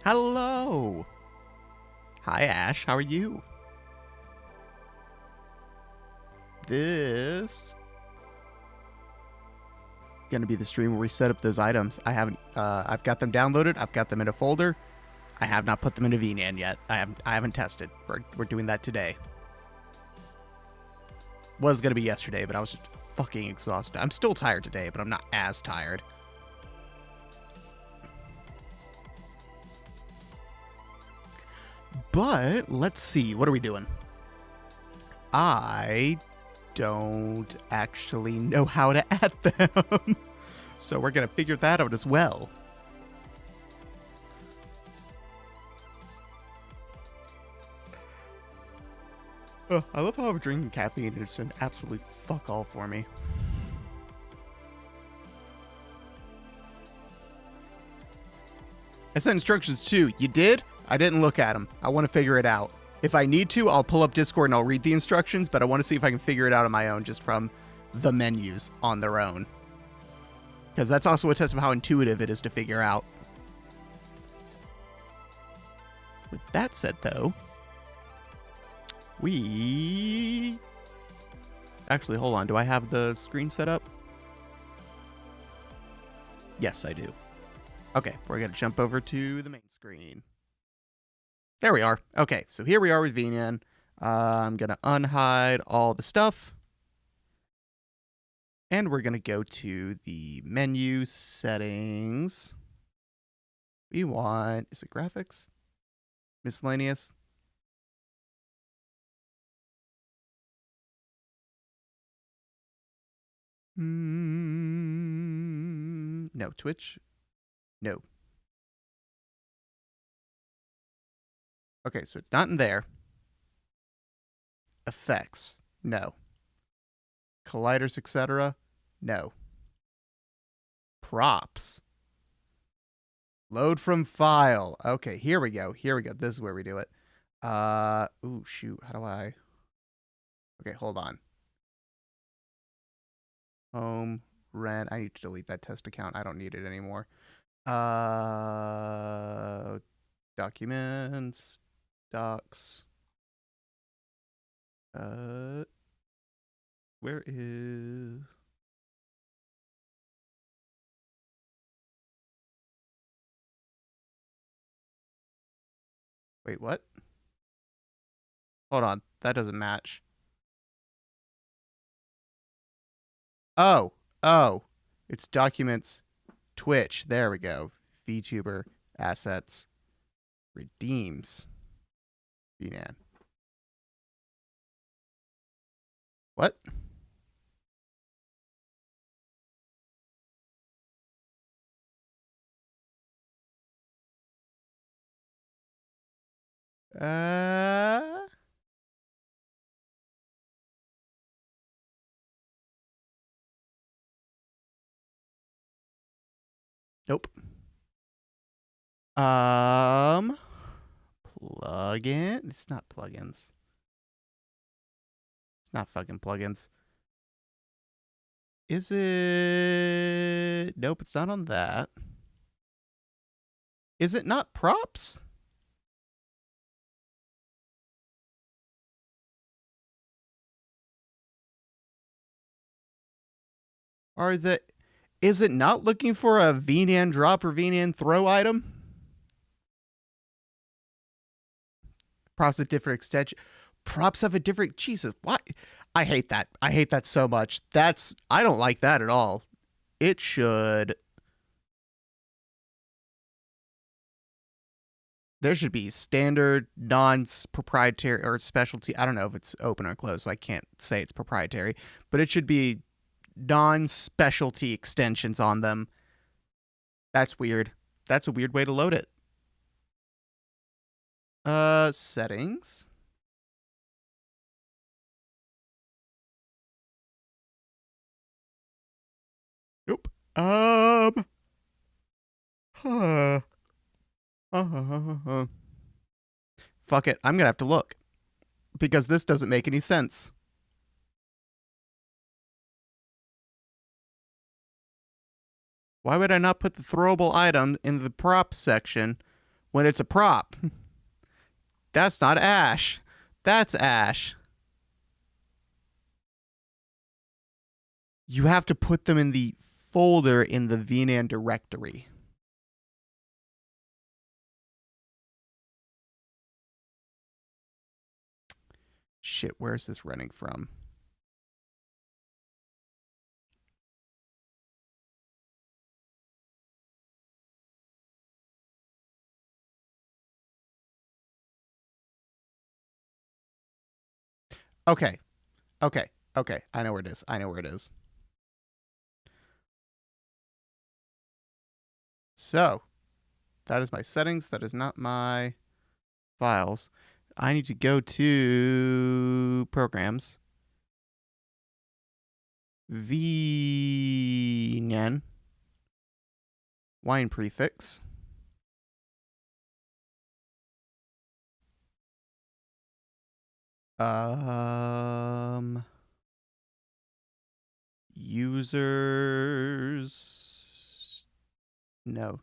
Hello! Hi Ash, how are you? This gonna be the stream where we set up those items. I've got them downloaded, I've got them in a folder. I have not put them into VNAN yet. I haven't tested. We're doing that today. Was gonna be yesterday, but I was just fucking exhausted. I'm still tired today, but I'm not as tired. But let's see, what are we doing? I don't actually know how to add them. So we're gonna figure that out as well. I love how I'm drinking caffeine and it's an absolute fuck all for me. I sent instructions too. You did? I didn't look at them. I want to figure it out. If I need to, I'll pull up Discord and I'll read the instructions, but I want to see if I can figure it out on my own just from the menus on their own. Because that's also a test of how intuitive it is to figure out. With that said, though, actually, hold on. Do I have the screen set up? Yes, I do. Okay, we're going to jump over to the main screen. There we are. Okay, so here we are with VNAN. I'm going to unhide all the stuff. And we're going to go to the menu settings. We want, is it graphics? Miscellaneous? No, Twitch? No. Okay, so it's not in there. Effects? No. Colliders, etc.? No. Props? Load from file. Okay, here we go. Here we go. This is where we do it. Ooh, shoot. How do I... Okay, hold on. Home, rent. I need to delete that test account. I don't need it anymore. Documents, docs. Where is... Wait, what? Hold on. That doesn't match. Oh. It's documents, Twitch. There we go. VTuber, assets, redeems, VNAN. What? Nope. Plugin? It's not plugins. It's not fucking plugins. Is it? Nope, it's not on that. Is it not props? Is it not looking for a VNAN drop or VNAN throw item? Props a different extension. Props have a different... Jesus, what? I hate that. I hate that so much. I don't like that at all. It should... There should be standard, non-proprietary, or specialty. I don't know if it's open or closed, so I can't say it's proprietary. But it should be non-specialty extensions on them. That's weird. That's a weird way to load it. Settings. Nope. Fuck it. I'm gonna have to look. Because this doesn't make any sense. Why would I not put the throwable item in the props section when it's a prop. That's not Ash. That's Ash. You have to put them in the folder in the VNAND directory. Shit, where's this running from? Okay. Okay. Okay. I know where it is. I know where it is. So, that is my settings. That is not my files. I need to go to programs. VNAN. Wine prefix. Users. No.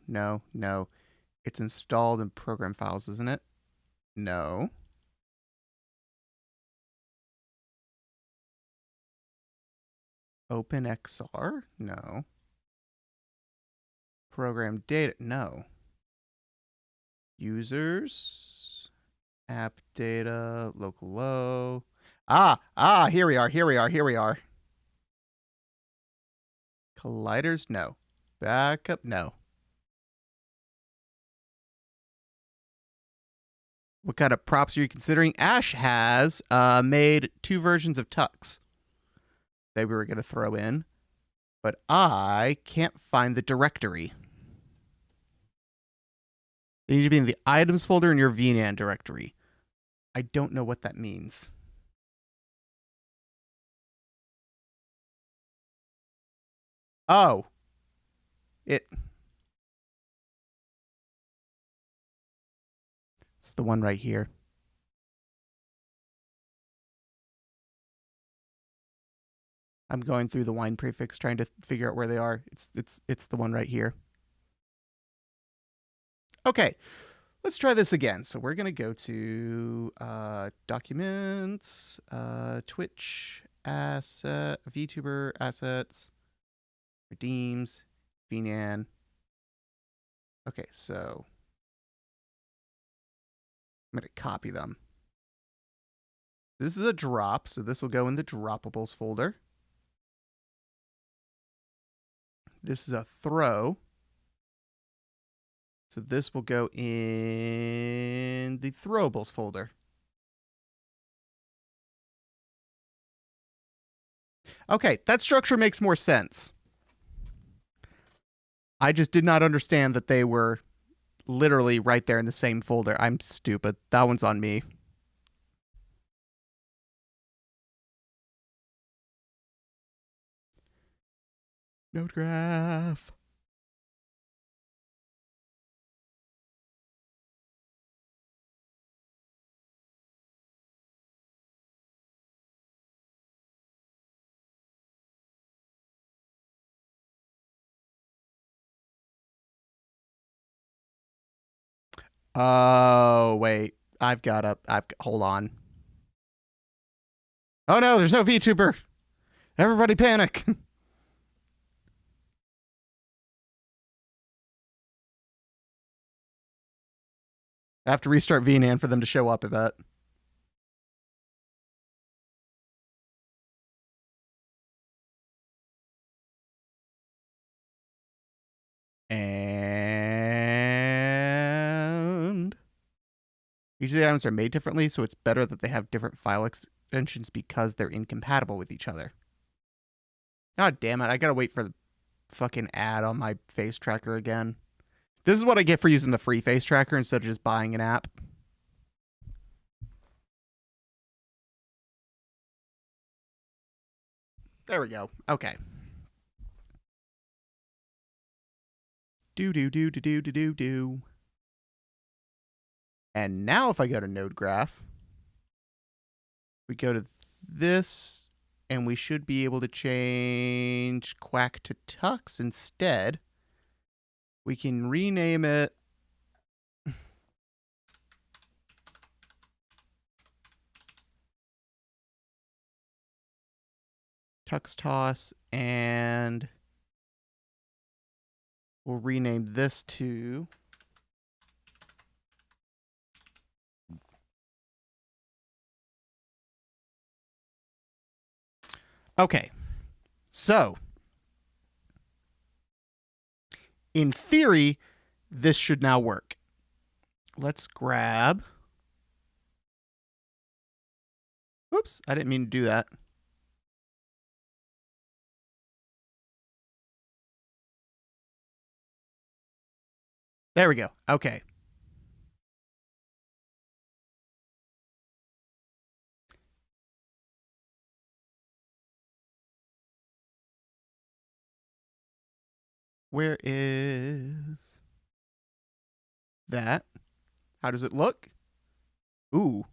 It's installed in program files, isn't it? No. OpenXR? No. Program data? No. Users. App data. Local low. Here we are. Colliders? No. Backup? No. What kind of props are you considering? Ash has made 2 versions of Tux that we were going to throw in, but I can't find the directory. They need to be in the items folder in your VNAND directory. I don't know what that means. Oh. It's the one right here. I'm going through the wine prefix trying to figure out where they are. It's the one right here. Okay. Let's try this again. So we're going to go to documents, Twitch, asset, VTuber, assets, redeems, VNAN. Okay, so I'm going to copy them. This is a drop, so this will go in the droppables folder. This is a throw. So this will go in the throwables folder. Okay, that structure makes more sense. I just did not understand that they were literally right there in the same folder. I'm stupid. That one's on me. Node graph. Oh, wait. Hold on. Oh no, there's no VTuber. Everybody panic. I have to restart VNAN for them to show up, I bet. And each of the items are made differently, so it's better that they have different file extensions because they're incompatible with each other. God damn it, I gotta wait for the fucking ad on my face tracker again. This is what I get for using the free face tracker instead of just buying an app. There we go. Okay. Do. And now if I go to node graph, we go to this, and we should be able to change Quack to Tux instead. We can rename it. Chuck's Toss, and we'll rename this to okay. So, in theory, this should now work. Let's grab. Oops, I didn't mean to do that. There we go. Okay. Where is that? How does it look? Ooh.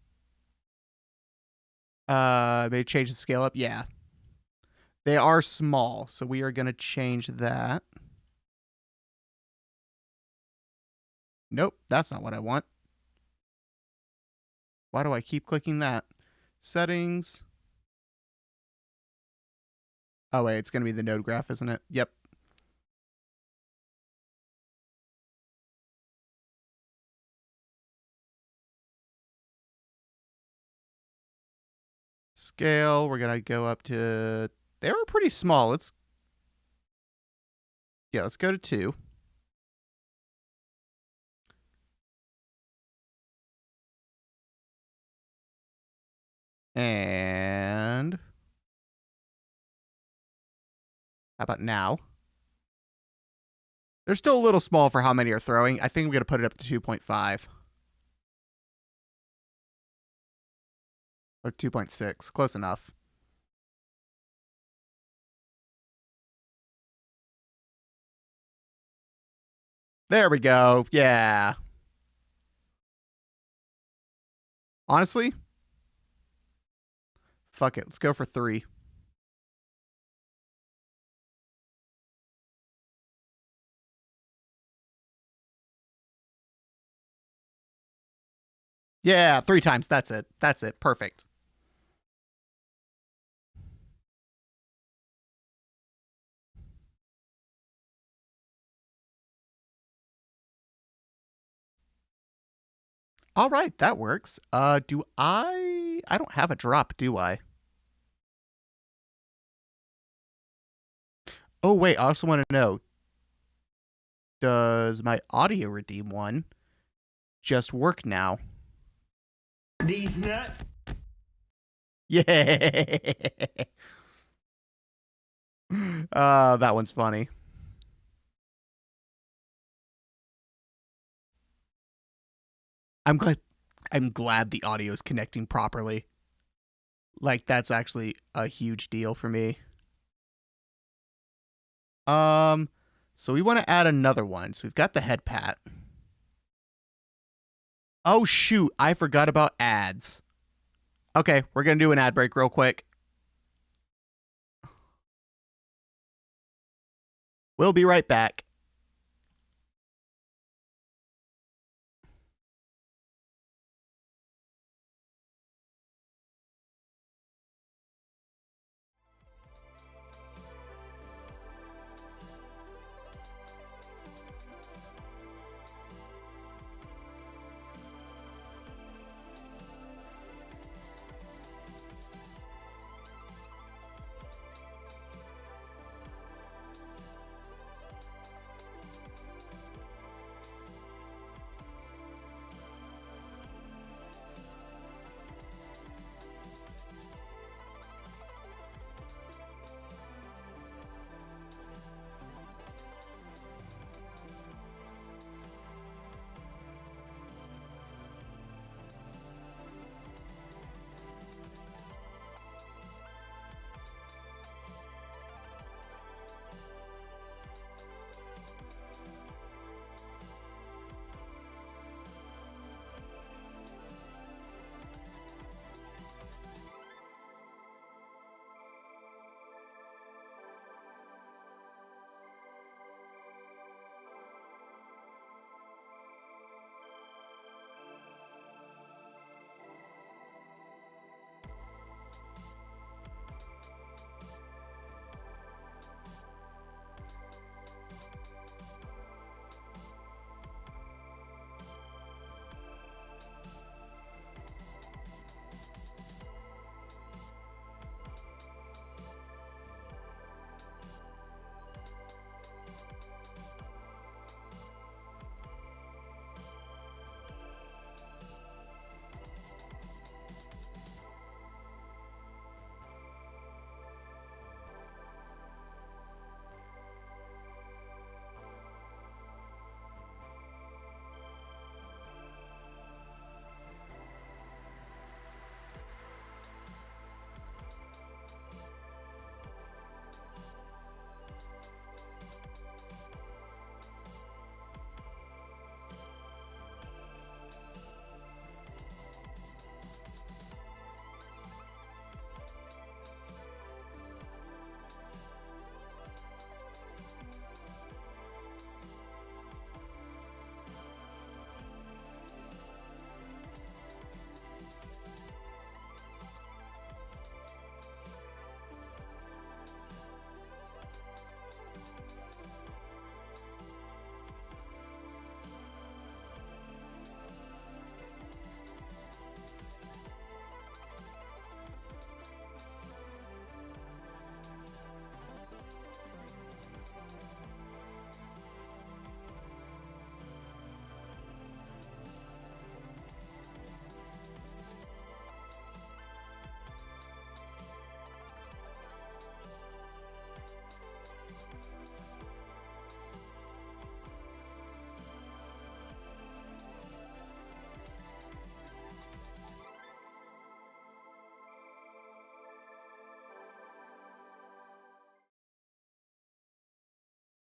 Maybe change the scale up. Yeah. They are small, so we are going to change that. Nope, that's not what I want. Why do I keep clicking that? Settings. Oh, wait, it's going to be the node graph, isn't it? Yep. Scale, we're going to go up to... They were pretty small. Let's go to 2. And how about now? They're still a little small for how many are throwing. I think we're going to put it up to 2.5. Or 2.6. Close enough. There we go. Yeah. Honestly, fuck it. Let's go for 3. Yeah, 3 times. That's it. That's it. Perfect. All right, that works. Do I don't have a drop, do I? Oh, wait, I also want to know, does my audio redeem one just work now? These nuts. Yeah. That one's funny. I'm glad the audio is connecting properly. Like, that's actually a huge deal for me. So we want to add another one. So we've got the head pat. Oh shoot, I forgot about ads. Okay, we're going to do an ad break real quick. We'll be right back.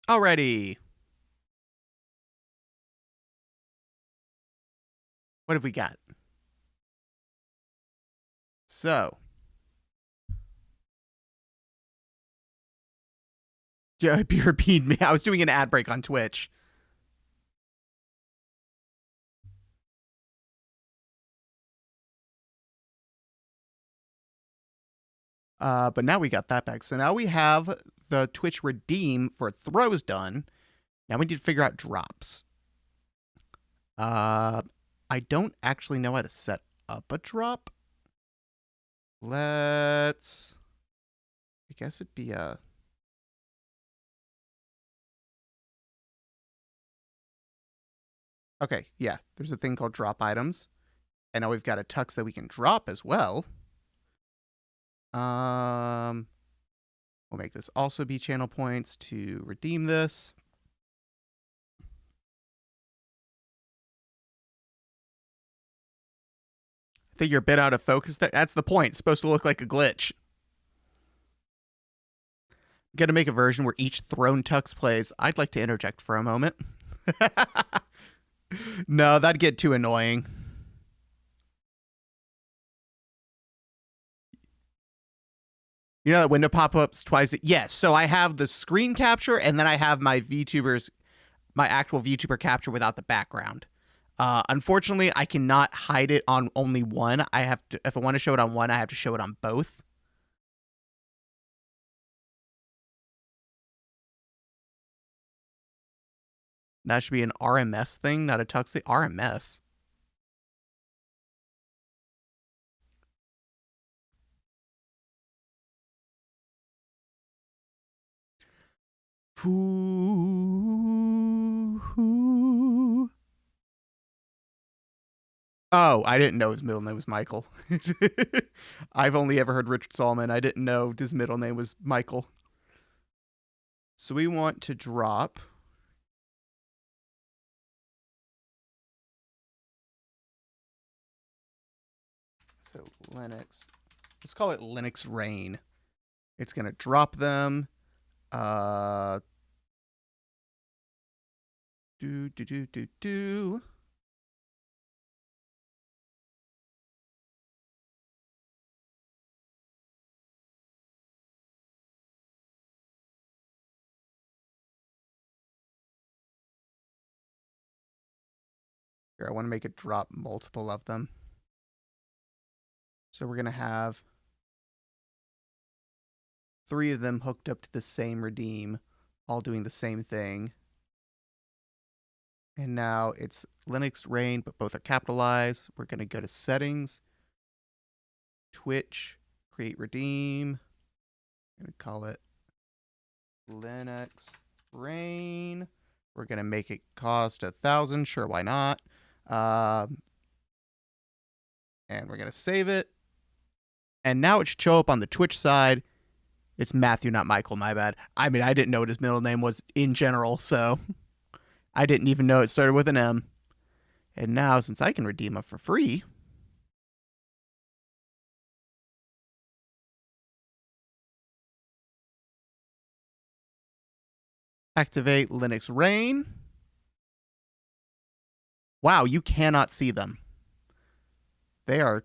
Alrighty. What have we got? So. Yeah, repeat me. I was doing an ad break on Twitch. But now we got that back. So now we have the Twitch redeem for throws done. Now we need to figure out drops. I don't actually know how to set up a drop. I guess it'd be a... Okay, yeah, there's a thing called drop items. And now we've got a tux that we can drop as well. We'll make this also be channel points to redeem this. I think you're a bit out of focus. That's the point. It's supposed to look like a glitch. I'm going to make a version where each Throne Tux plays. I'd like to interject for a moment. No, that'd get too annoying. You know that window pop-ups twice? Yes, so I have the screen capture, and then I have my actual VTuber capture without the background. Unfortunately, I cannot hide it on only one. I have to, if I want to show it on one, I have to show it on both. That should be an RMS thing, not a tux. RMS. Oh, I didn't know his middle name was Michael. I've only ever heard Richard Solomon. I didn't know his middle name was Michael. So we want to drop... So Linux, let's call it Linux Rain. It's going to drop them. Here, I want to make it drop multiple of them. So we're going to have 3 of them hooked up to the same redeem, all doing the same thing. And now it's Linux Rain, but both are capitalized. We're going to go to settings, Twitch, create redeem. I'm going to call it Linux Rain. We're going to make it cost 1,000. Sure, why not? And we're going to save it. And now it should show up on the Twitch side. It's Matthew, not Michael, my bad. I mean, I didn't know what his middle name was in general, so I didn't even know it started with an M. And now, since I can redeem it for free, activate Linux Rain. Wow, you cannot see them. They are...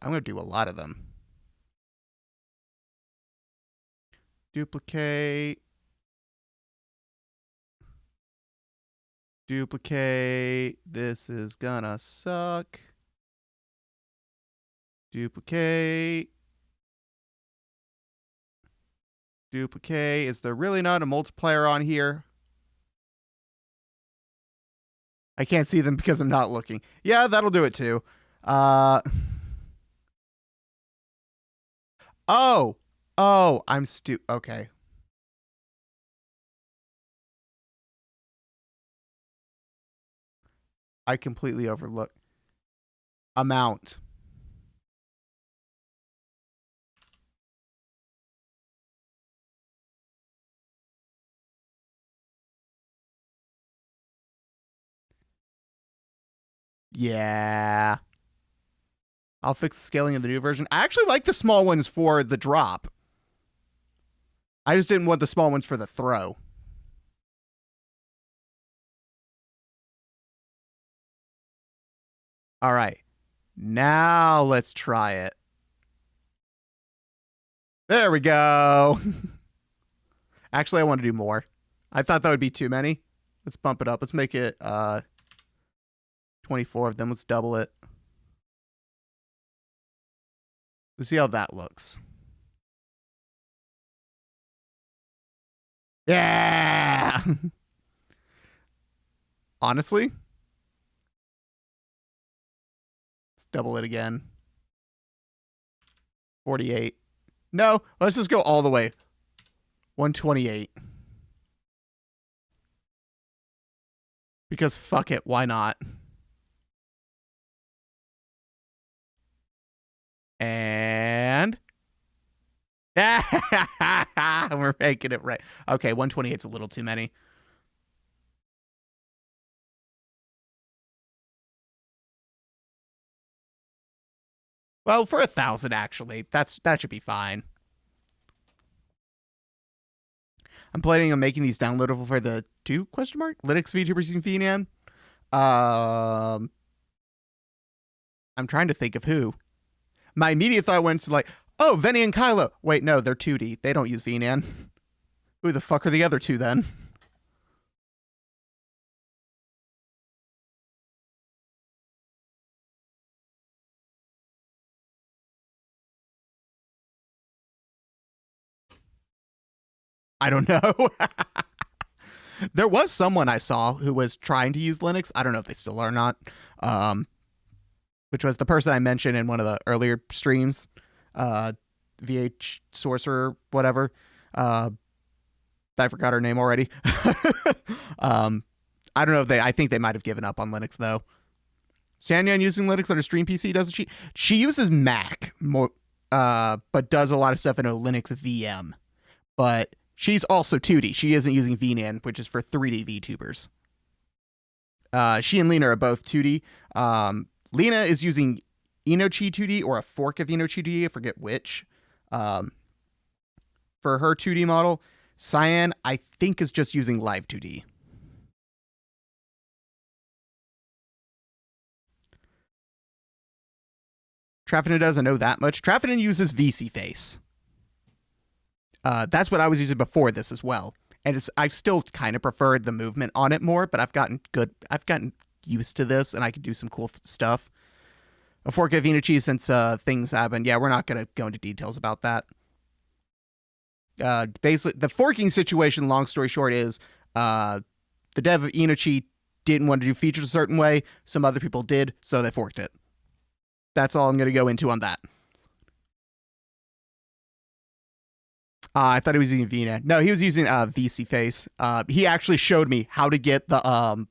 I'm going to do a lot of them. Duplicate. Duplicate. This is gonna suck. Duplicate. Duplicate. Is there really not a multiplier on here? I can't see them because I'm not looking. Yeah, that'll do it too. Oh, I'm okay. I completely overlooked. Amount. Yeah. I'll fix the scaling of the new version. I actually like the small ones for the drop. I just didn't want the small ones for the throw. All right. Now let's try it. There we go. Actually, I want to do more. I thought that would be too many. Let's bump it up. Let's make it 24 of them. Let's double it. Let's see how that looks. Yeah! Honestly, let's double it again. 48. No, let's just go all the way. 128. Because fuck it, why not? And we're making it right. Okay, 128 is a little too many. Well, for 1,000 actually, that should be fine. I'm planning on making these downloadable for the Linux VTubers using VNAND. I'm trying to think of who. My immediate thought went to like, oh, Venny and Kylo. Wait, no, they're 2D. They don't use VNAND. Who the fuck are the other two then? I don't know. There was someone I saw who was trying to use Linux. I don't know if they still are or not. Which was the person I mentioned in one of the earlier streams. VH Sorcerer, whatever. I forgot her name already. I don't know if I think they might have given up on Linux though. Sanyan using Linux on her stream PC, doesn't she? She uses Mac more, but does a lot of stuff in a Linux VM. But she's also 2D. She isn't using VNAND, which is for 3D VTubers. She and Lena are both 2D. Lena is using Enochi 2D or a fork of Enochi 2D. I forget which. For her 2D model. Cyan, I think, is just using Live 2D. Traffican doesn't know that much. Traffican uses VSeeFace. That's what I was using before this as well. And I still kind of preferred the movement on it more, but I've gotten used to this, and I can do some cool stuff. A fork of Enochi since things happened. Yeah, we're not going to go into details about that. Basically, the forking situation, long story short, is the dev of Enochi didn't want to do features a certain way. Some other people did, so they forked it. That's all I'm going to go into on that. I thought he was using VNAND. No, he was using VSeeFace. He actually showed me how to get the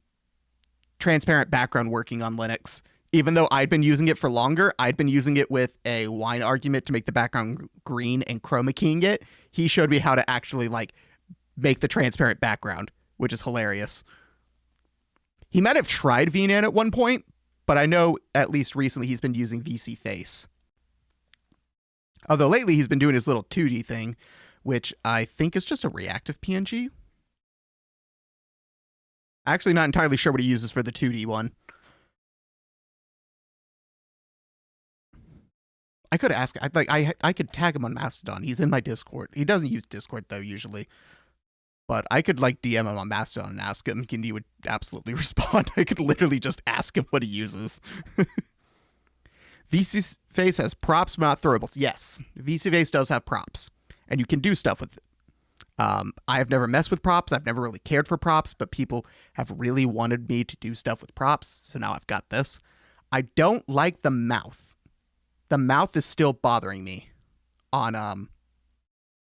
transparent background working on Linux. Even though I'd been using it for longer, I'd been using it with a wine argument to make the background green and chroma keying it. He showed me how to actually like make the transparent background, which is hilarious. He might have tried VNAND at one point, but I know at least recently he's been using VSeeFace. Although lately he's been doing his little 2D thing, which I think is just a reactive PNG. Actually, not entirely sure what he uses for the 2D one. I could ask. I could tag him on Mastodon. He's in my Discord. He doesn't use Discord though usually, but I could like DM him on Mastodon and ask him, and he would absolutely respond. I could literally just ask him what he uses. VSeeFace has props, but not throwables. Yes, VSeeFace does have props, and you can do stuff with it. I have never messed with props. I've never really cared for props, but people have really wanted me to do stuff with props, so now I've got this. I don't like the mouth. The mouth is still bothering me on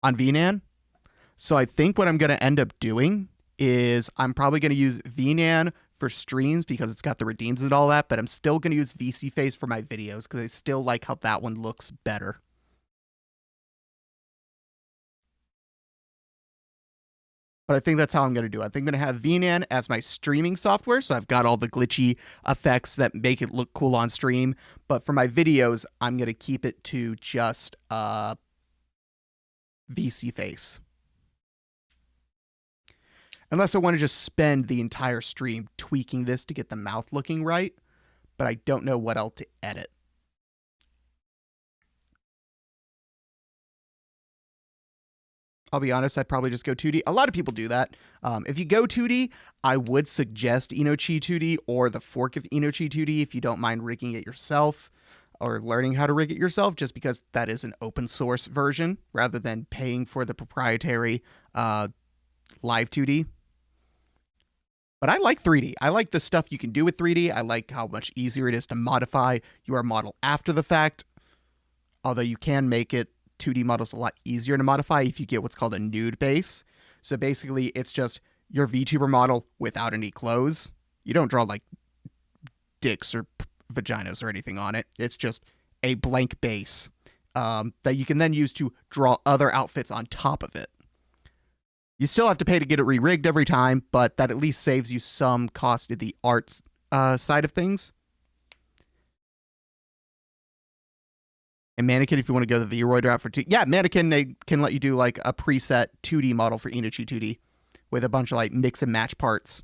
VNAND. So I think what I'm going to end up doing is I'm probably going to use VNAND for streams because it's got the redeems and all that, but I'm still going to use VSeeFace for my videos because I still like how that one looks better. But I think that's how I'm going to do it. I think I'm going to have VNAND as my streaming software, so I've got all the glitchy effects that make it look cool on stream. But for my videos, I'm going to keep it to just VSeeFace. Unless I want to just spend the entire stream tweaking this to get the mouth looking right, but I don't know what else to edit. I'll be honest, I'd probably just go 2D. A lot of people do that. If you go 2D, I would suggest Inochi 2D or the fork of Inochi 2D if you don't mind rigging it yourself or learning how to rig it yourself, just because that is an open source version rather than paying for the proprietary live 2D. But I like 3D. I like the stuff you can do with 3D. I like how much easier it is to modify your model after the fact, although you can make it 2D models a lot easier to modify if you get what's called a nude base. So basically, it's just your VTuber model without any clothes. You don't draw like dicks or vaginas or anything on it. It's just a blank base that you can then use to draw other outfits on top of it. You still have to pay to get it re-rigged every time, but that at least saves you some cost in the art side of things. And Mannequin, if you want to go the Vroid route for 2D. Yeah, Mannequin, they can let you do like a preset 2D model for Inochi 2D with a bunch of like mix and match parts.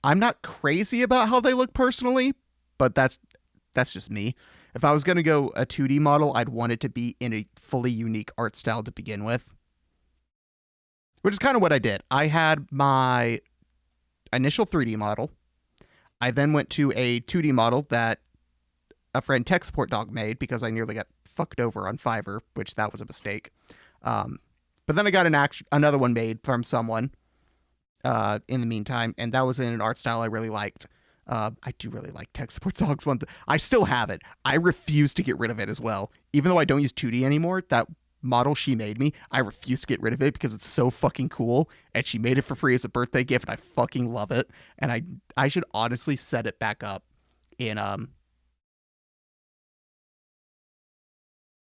I'm not crazy about how they look personally, but that's just me. If I was going to go a 2D model, I'd want it to be in a fully unique art style to begin with. Which is kind of what I did. I had my initial 3D model. I then went to a 2D model that a friend Tech Support Dog made because I nearly got fucked over on Fiverr, which that was a mistake. But then I got another one made from someone in the meantime, and that was in an art style I really liked. I do really like Tech Support Dog's one. I still have it. I refuse to get rid of it as well. Even though I don't use 2D anymore, that model she made me, I refuse to get rid of it because it's so fucking cool, and she made it for free as a birthday gift, and I fucking love it. And I should honestly set it back up in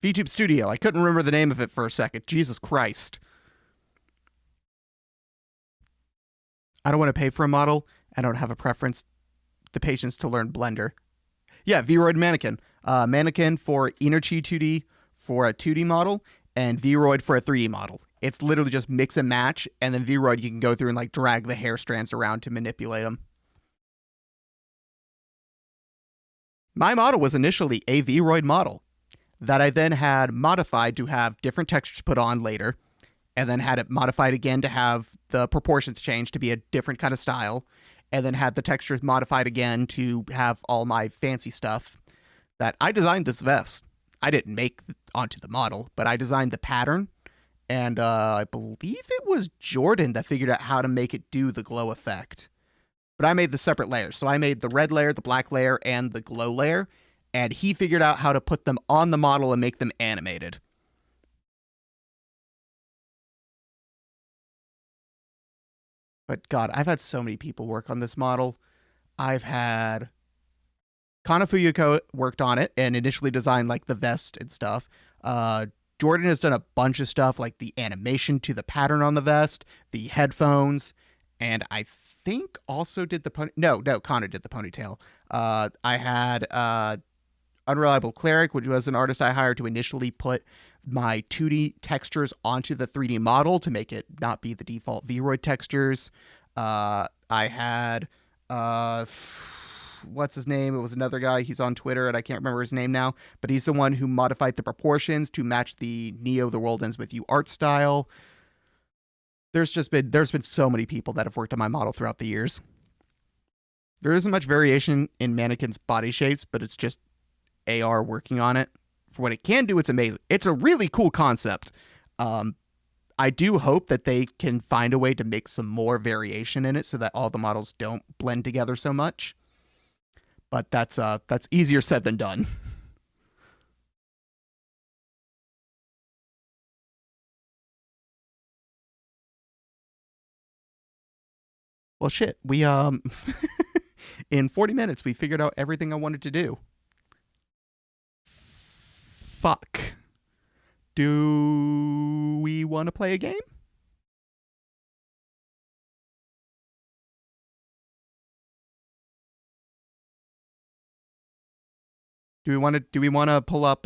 VTube Studio. I couldn't remember the name of it for a second. Jesus Christ. I don't want to pay for a model. I don't have a preference, the patience to learn Blender. Yeah, Vroid Mannequin. Mannequin for Inochi 2D for a 2D model, and Vroid for a 3D model. It's literally just mix and match, and then Vroid you can go through and like drag the hair strands around to manipulate them. My model was initially a Vroid model that I then had modified to have different textures put on later, and then had it modified again to have the proportions changed to be a different kind of style, and then had the textures modified again to have all my fancy stuff. That I designed this vest. I didn't make onto the model, but I designed the pattern, and I believe it was Jordan that figured out how to make it do the glow effect. But I made the separate layers. So I made the red layer, the black layer, and the glow layer, and he figured out how to put them on the model and make them animated. But God, I've had so many people work on this model. I've had Kana Fuyuko worked on it and initially designed like the vest and stuff. Jordan has done a bunch of stuff like the animation to the pattern on the vest, the headphones, and I think also did the no, Kana did the ponytail. I had Unreliable Cleric, which was an artist I hired to initially put my 2D textures onto the 3D model to make it not be the default Vroid textures. I had what's his name? It was another guy. He's on Twitter, and I can't remember his name now. But he's the one who modified the proportions to match the Neo The World Ends With You art style. There's been so many people that have worked on my model throughout the years. There isn't much variation in Mannequin's body shapes, but it's just AR working on it. For what it can do, it's amazing. It's a really cool concept. I do hope that they can find a way to make some more variation in it so that all the models don't blend together so much. But that's easier said than done. Well, shit. We in 40 minutes we figured out everything I wanted to do. Fuck. Do we want to play a game? Do we want to pull up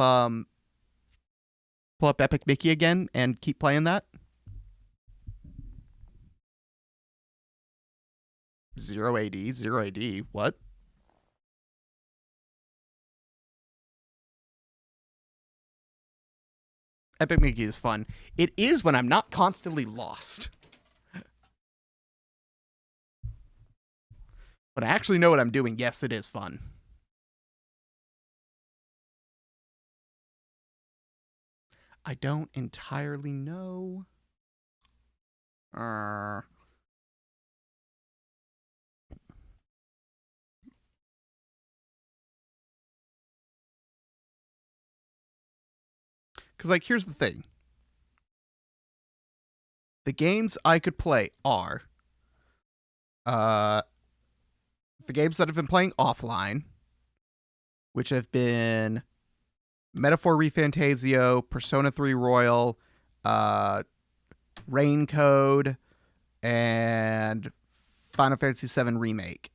Epic Mickey again and keep playing that? 0 AD, 0 AD. What? Epic Mickey is fun. It is when I'm not constantly lost. When I actually know what I'm doing, yes, it is fun. I don't entirely know. Because, like, here's the thing. The games I could play are the games that I've been playing offline, which have been Metaphor ReFantasio, Persona 3 Royal, Rain Code, and Final Fantasy VII Remake.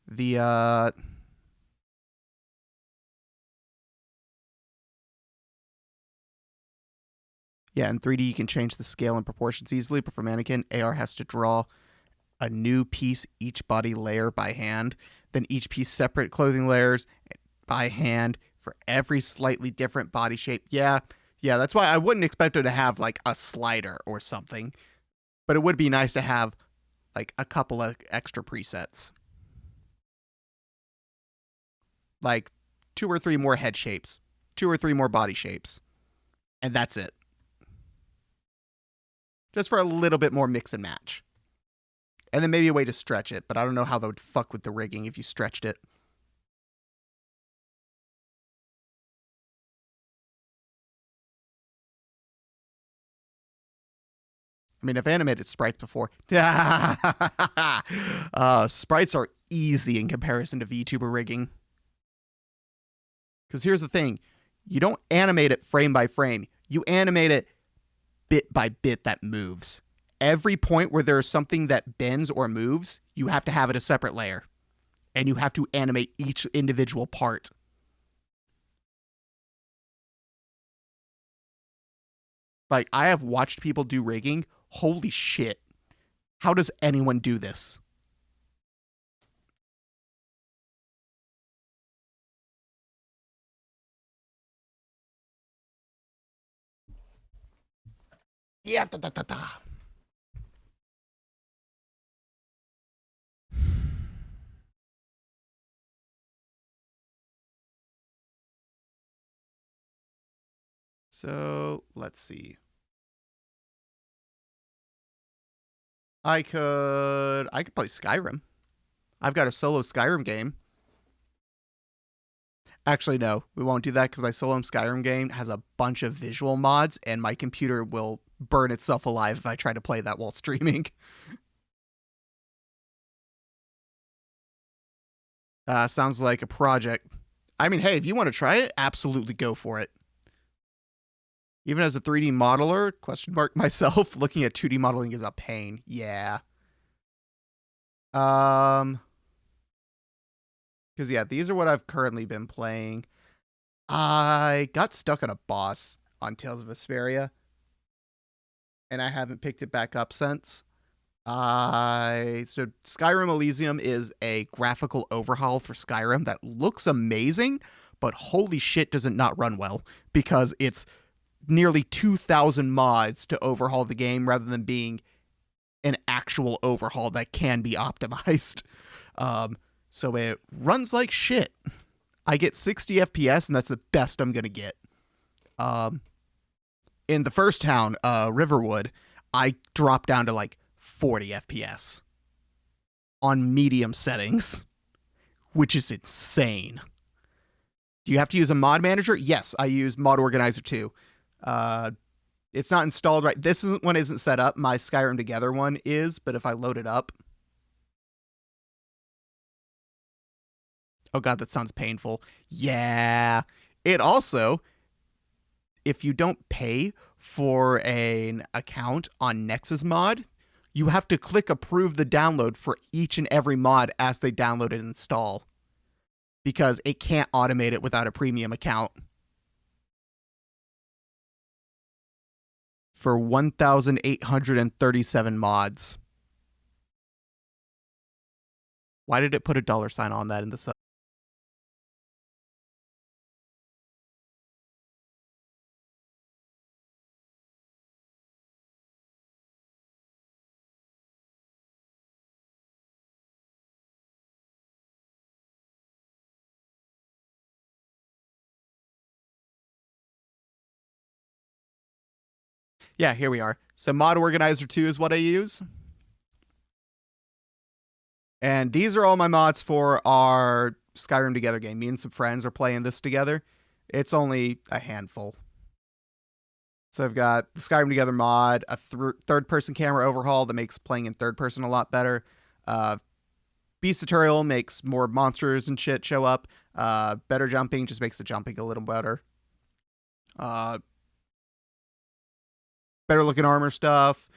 The yeah, in 3D you can change the scale and proportions easily, but for Mannequin, AR has to draw a new piece each body layer by hand, then each piece separate clothing layers by hand for every slightly different body shape. Yeah, that's why I wouldn't expect it to have like a slider or something, but it would be nice to have like a couple of extra presets. Like 2 or 3 more head shapes, 2 or 3 more body shapes, and that's it. Just for a little bit more mix and match. And then maybe a way to stretch it, but I don't know how that would fuck with the rigging if you stretched it. I mean, I've animated sprites before. Sprites are easy in comparison to VTuber rigging. Because here's the thing. You don't animate it frame by frame. You animate it bit by bit that moves. Every point where there's something that bends or moves, you have to have it a separate layer. And you have to animate each individual part. Like, I have watched people do rigging. Holy shit. How does anyone do this? Yeah, da da da da. So, let's see. I could play Skyrim. I've got a solo Skyrim game. Actually, no, we won't do that because my solo Skyrim game has a bunch of visual mods, and my computer will burn itself alive if I try to play that while streaming. Sounds like a project. I mean, hey, if you want to try it, absolutely go for it. Even as a 3D modeler, question mark myself, looking at 2D modeling is a pain. Yeah. Because, yeah, these are what I've currently been playing. I got stuck on a boss on Tales of Vesperia, and I haven't picked it back up since. So Skyrim Elysium is a graphical overhaul for Skyrim that looks amazing, but holy shit does it not run well, because it's nearly 2,000 mods to overhaul the game rather than being an actual overhaul that can be optimized. So it runs like shit. I get 60 FPS, and that's the best I'm going to get. In the first town, Riverwood, I dropped down to like 40 FPS on medium settings, which is insane. Do you have to use a mod manager? Yes, I use Mod Organizer too. It's not installed right. This one isn't set up. My Skyrim Together one is, but if I load it up. Oh god, that sounds painful. Yeah. It also, if you don't pay for an account on Nexus Mod, you have to click approve the download for each and every mod as they download and install, because it can't automate it without a premium account. for 1,837 mods. Why did it put a $sign on that in the sub? Yeah, here we are. So Mod Organizer 2 is what I use. And these are all my mods for our Skyrim Together game. Me and some friends are playing this together. It's only a handful. So I've got the Skyrim Together mod, a third-person camera overhaul that makes playing in third person a lot better. Beast Tutorial makes more monsters and shit show up. Better jumping just makes the jumping a little better. Better looking armor stuff.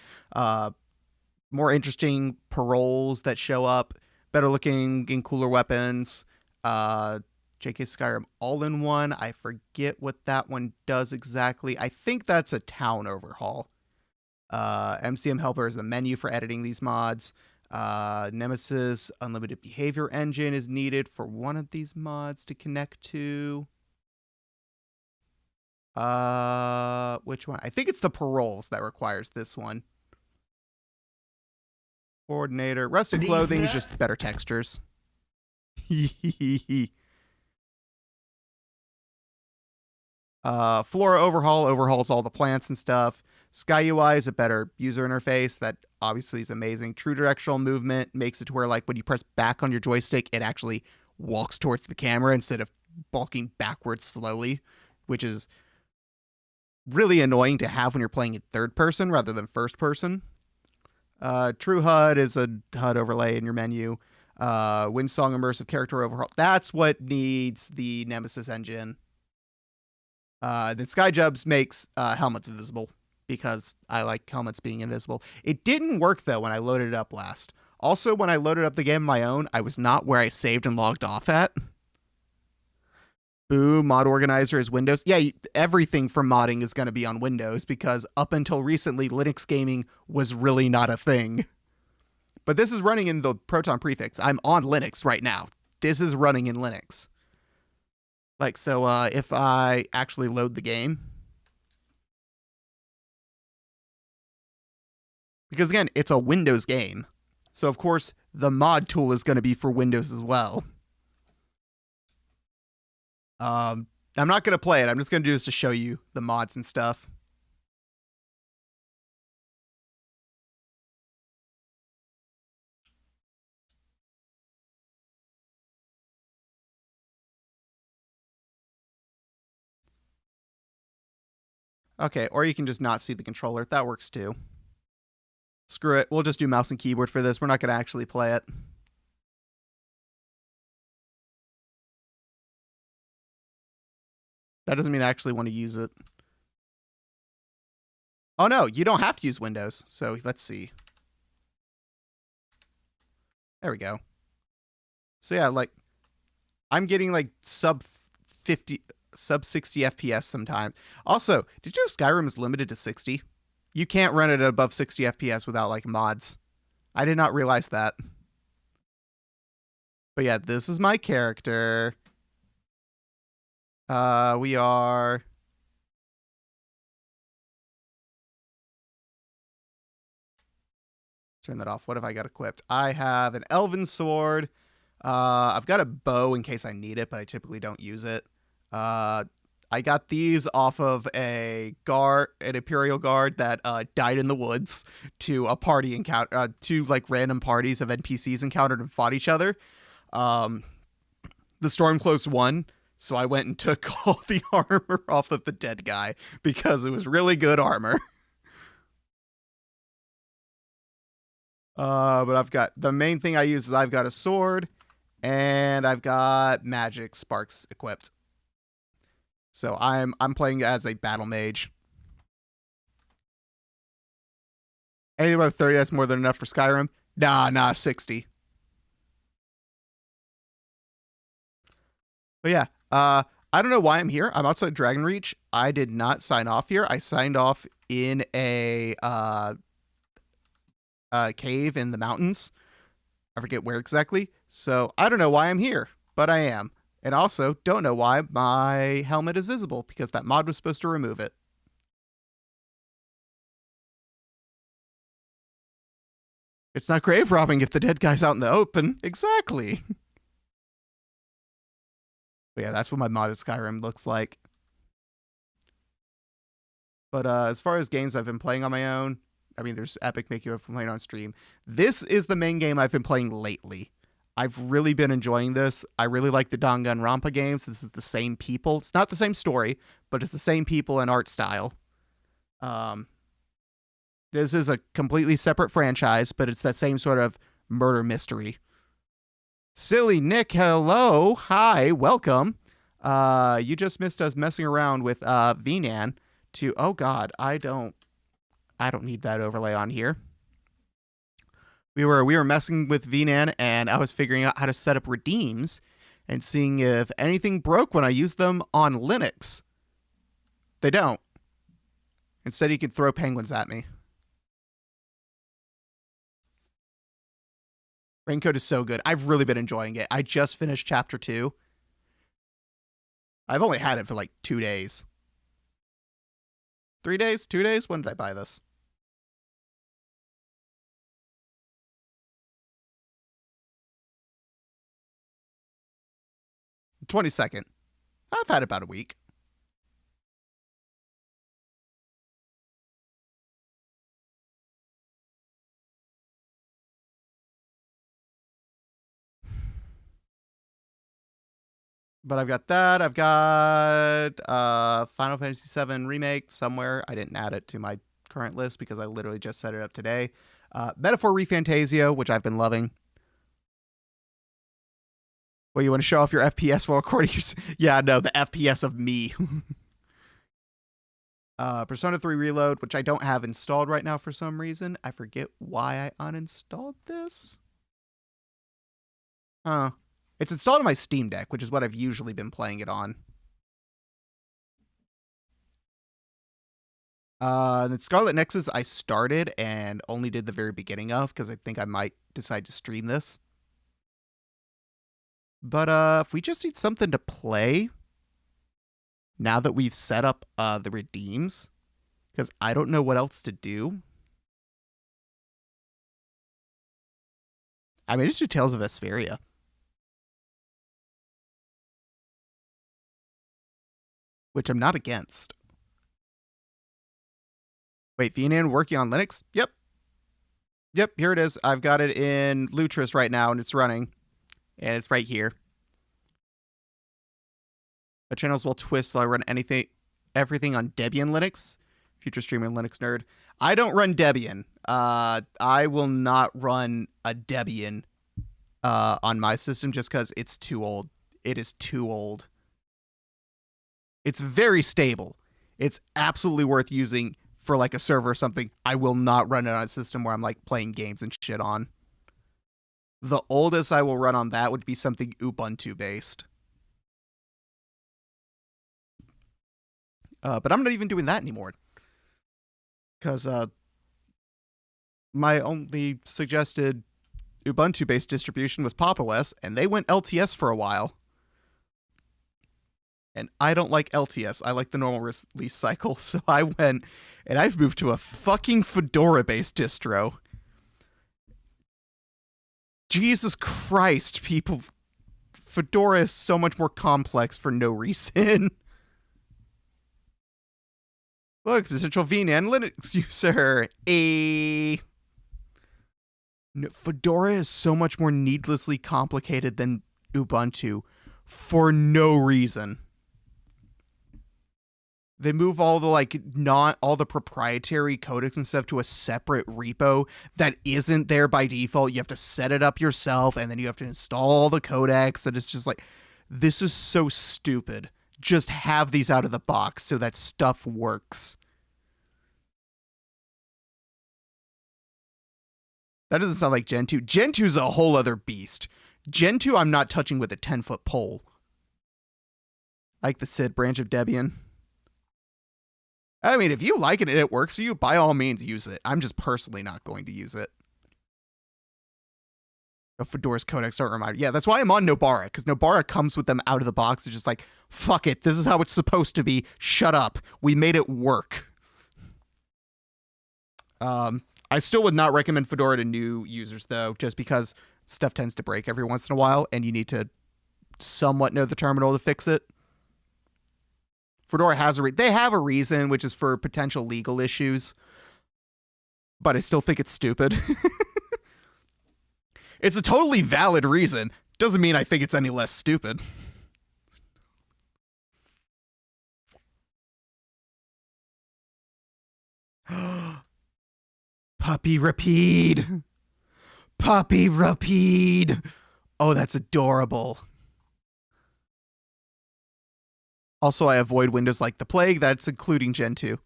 More interesting paroles that show up. Better looking and cooler weapons. JK Skyrim All-in-One. I forget what that one does exactly. I think that's a town overhaul. MCM Helper is the menu for editing these mods. Nemesis Unlimited Behavior Engine is needed for one of these mods to connect to. Which one? I think it's the paroles that requires this one. Coordinator. Rusted Clothing is just better textures. Flora Overhaul overhauls all the plants and stuff. Sky UI is a better user interface that obviously is amazing. True directional movement makes it to where, like, when you press back on your joystick, it actually walks towards the camera instead of bulking backwards slowly, which is really annoying to have when you're playing in third person rather than first person. True HUD is a HUD overlay in your menu. Windsong Immersive Character Overhaul. That's what needs the Nemesis engine. Then Skyjubs makes helmets invisible because I like helmets being invisible. It didn't work, though, when I loaded it up last. Also, when I loaded up the game on my own, I was not where I saved and logged off at. Boo, Mod Organizer is Windows. Yeah, everything from modding is going to be on Windows because up until recently, Linux gaming was really not a thing. But this is running in the Proton prefix. I'm on Linux right now. This is running in Linux. Like, so if I actually load the game. Because again, it's a Windows game. So of course, the mod tool is going to be for Windows as well. I'm not going to play it. I'm just going to do this to show you the mods and stuff. Okay, or you can just not see the controller. That works too. Screw it. We'll just do mouse and keyboard for this. We're not going to actually play it. That doesn't mean I actually want to use it. Oh no, you don't have to use Windows. So let's see. There we go. So yeah, like I'm getting like sub 60 FPS sometimes. Also, did you know Skyrim is limited to 60? You can't run it at above 60 FPS without like mods. I did not realize that. But yeah, this is my character. We are... Turn that off. What have I got equipped? I have an elven sword. I've got a bow in case I need it, but I typically don't use it. I got these off of an Imperial guard that died in the woods to a party encounter, to like random parties of NPCs encountered and fought each other. The Stormcloaks won, so I went and took all the armor off of the dead guy because it was really good armor. But I've got the main thing I use is I've got a sword and I've got magic sparks equipped. So I'm playing as a battle mage. Anything above 30, that's more than enough for Skyrim. Nah, 60. But yeah, I don't know why I'm here. I'm outside Dragon Reach. I did not sign off here. I signed off in a cave in the mountains. I forget where exactly. So I don't know why I'm here, but I am. And also don't know why my helmet is visible, because that mod was supposed to remove it. It's not grave robbing if the dead guy's out in the open. Exactly. But yeah, that's what my modded Skyrim looks like. But as far as games I've been playing on my own, I mean, there's Epic Make You I've been playing on stream. This is the main game I've been playing lately. I've really been enjoying this. I really like the Danganronpa games. This is the same people. It's not the same story, but it's the same people and art style. This is a completely separate franchise, but it's that same sort of murder mystery. Silly Nick, hello. Hi, welcome. You just missed us messing around with VNAN to, oh god, I don't need that overlay on here. We were messing with VNAN, and I was figuring out how to set up redeems and seeing if anything broke when I use them on Linux. They don't. Instead, you can throw penguins at me. Raincoat is so good. I've really been enjoying it. I just finished chapter 2. I've only had it for like 2 days. 3 days? 2 days? When did I buy this? 22nd. I've had about a week. But I've got that. I've got Final Fantasy VII Remake somewhere. I didn't add it to my current list because I literally just set it up today. Metaphor ReFantasio, which I've been loving. Well, you want to show off your FPS while recording your... Yeah, no, the FPS of me. Persona 3 Reload, which I don't have installed right now for some reason. I forget why I uninstalled this. It's installed on my Steam Deck, which is what I've usually been playing it on. The Scarlet Nexus I started and only did the very beginning of, because I think I might decide to stream this. But if we just need something to play, now that we've set up the redeems, because I don't know what else to do. I mean, just do Tales of Vesperia. Which I'm not against. Wait, VNAN working on Linux? Yep. Yep, here it is. I've got it in Lutris right now, and it's running. And it's right here. The channels will twist while I run everything on Debian Linux. Future streaming Linux nerd. I don't run Debian. I will not run a Debian on my system just because it's too old. It is too old. It's very stable. It's absolutely worth using for like a server or something. I will not run it on a system where I'm like playing games and shit on. The oldest I will run on that would be something Ubuntu based. But I'm not even doing that anymore. Because my only suggested Ubuntu based distribution was Pop! OS, and they went LTS for a while. And I don't like LTS. I like the normal release cycle. So I went and I've moved to a fucking Fedora-based distro. Jesus Christ, people. Fedora is so much more complex for no reason. Look, potential VNAN Linux user. No, Fedora is so much more needlessly complicated than Ubuntu for no reason. They move all the all the proprietary codecs and stuff to a separate repo that isn't there by default. You have to set it up yourself, and then you have to install all the codecs, and it's just like, this is so stupid. Just have these out of the box so that stuff works. That doesn't sound like Gen 2. Gen 2 is a whole other beast. Gen 2 I'm not touching with a 10-foot pole. Like the SID branch of Debian. I mean, if you like it and it works for you, by all means use it. I'm just personally not going to use it. Fedora's codecs don't remind me. Yeah, that's why I'm on Nobara, because Nobara comes with them out of the box. It's just like, fuck it, this is how it's supposed to be. Shut up. We made it work. I still would not recommend Fedora to new users, though, just because stuff tends to break every once in a while, and you need to somewhat know the terminal to fix it. Fedora has they have a reason, which is for potential legal issues, but I still think it's stupid. It's a totally valid reason. Doesn't mean I think it's any less stupid. Puppy Rapide. Puppy Rapide. Oh, that's adorable. Also, I avoid Windows like the plague. That's including Gen 2.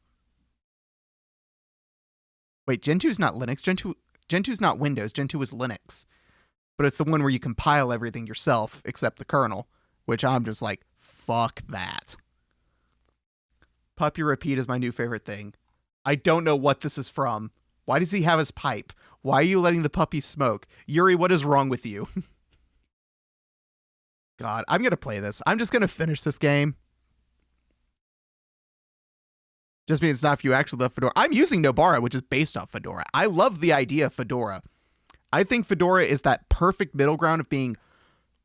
Wait, Gen 2 is not Linux. Gen 2 is not Windows. Gen 2 is Linux. But it's the one where you compile everything yourself, except the kernel, which I'm just like, fuck that. Puppy Rapide is my new favorite thing. I don't know what this is from. Why does he have his pipe? Why are you letting the puppy smoke? Yuri, what is wrong with you? God, I'm going to play this. I'm just going to finish this game. Just means it's not for you actually love Fedora. I'm using Nobara, which is based off Fedora. I love the idea of Fedora. I think Fedora is that perfect middle ground of being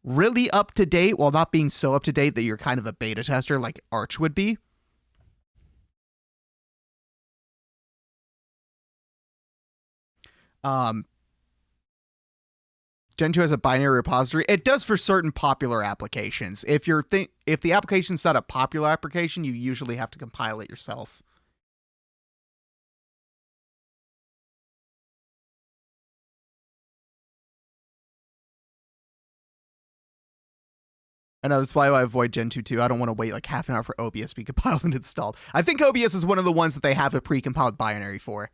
really up to date while not being so up to date that you're kind of a beta tester like Arch would be. Gen 2 has a binary repository. It does for certain popular applications. If the application's not a popular application, you usually have to compile it yourself. I know that's why I avoid Gen 2 too. I don't want to wait like half an hour for OBS to be compiled and installed. I think OBS is one of the ones that they have a pre-compiled binary for.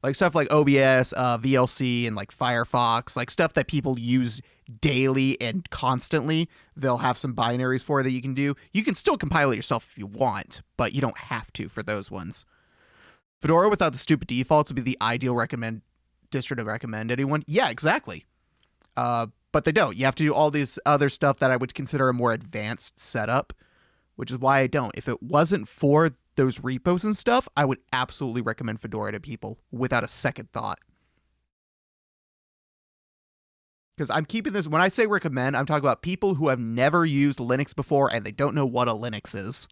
Like stuff like OBS, VLC, and like Firefox, like stuff that people use daily and constantly, they'll have some binaries for that you can do. You can still compile it yourself if you want, but you don't have to for those ones. Fedora without the stupid defaults would be the ideal distro to recommend anyone. Yeah, exactly. But they don't. You have to do all this other stuff that I would consider a more advanced setup, which is why I don't. If it wasn't for those repos and stuff, I would absolutely recommend Fedora to people without a second thought. Because I'm keeping this, when I say recommend, I'm talking about people who have never used Linux before and they don't know what a Linux is.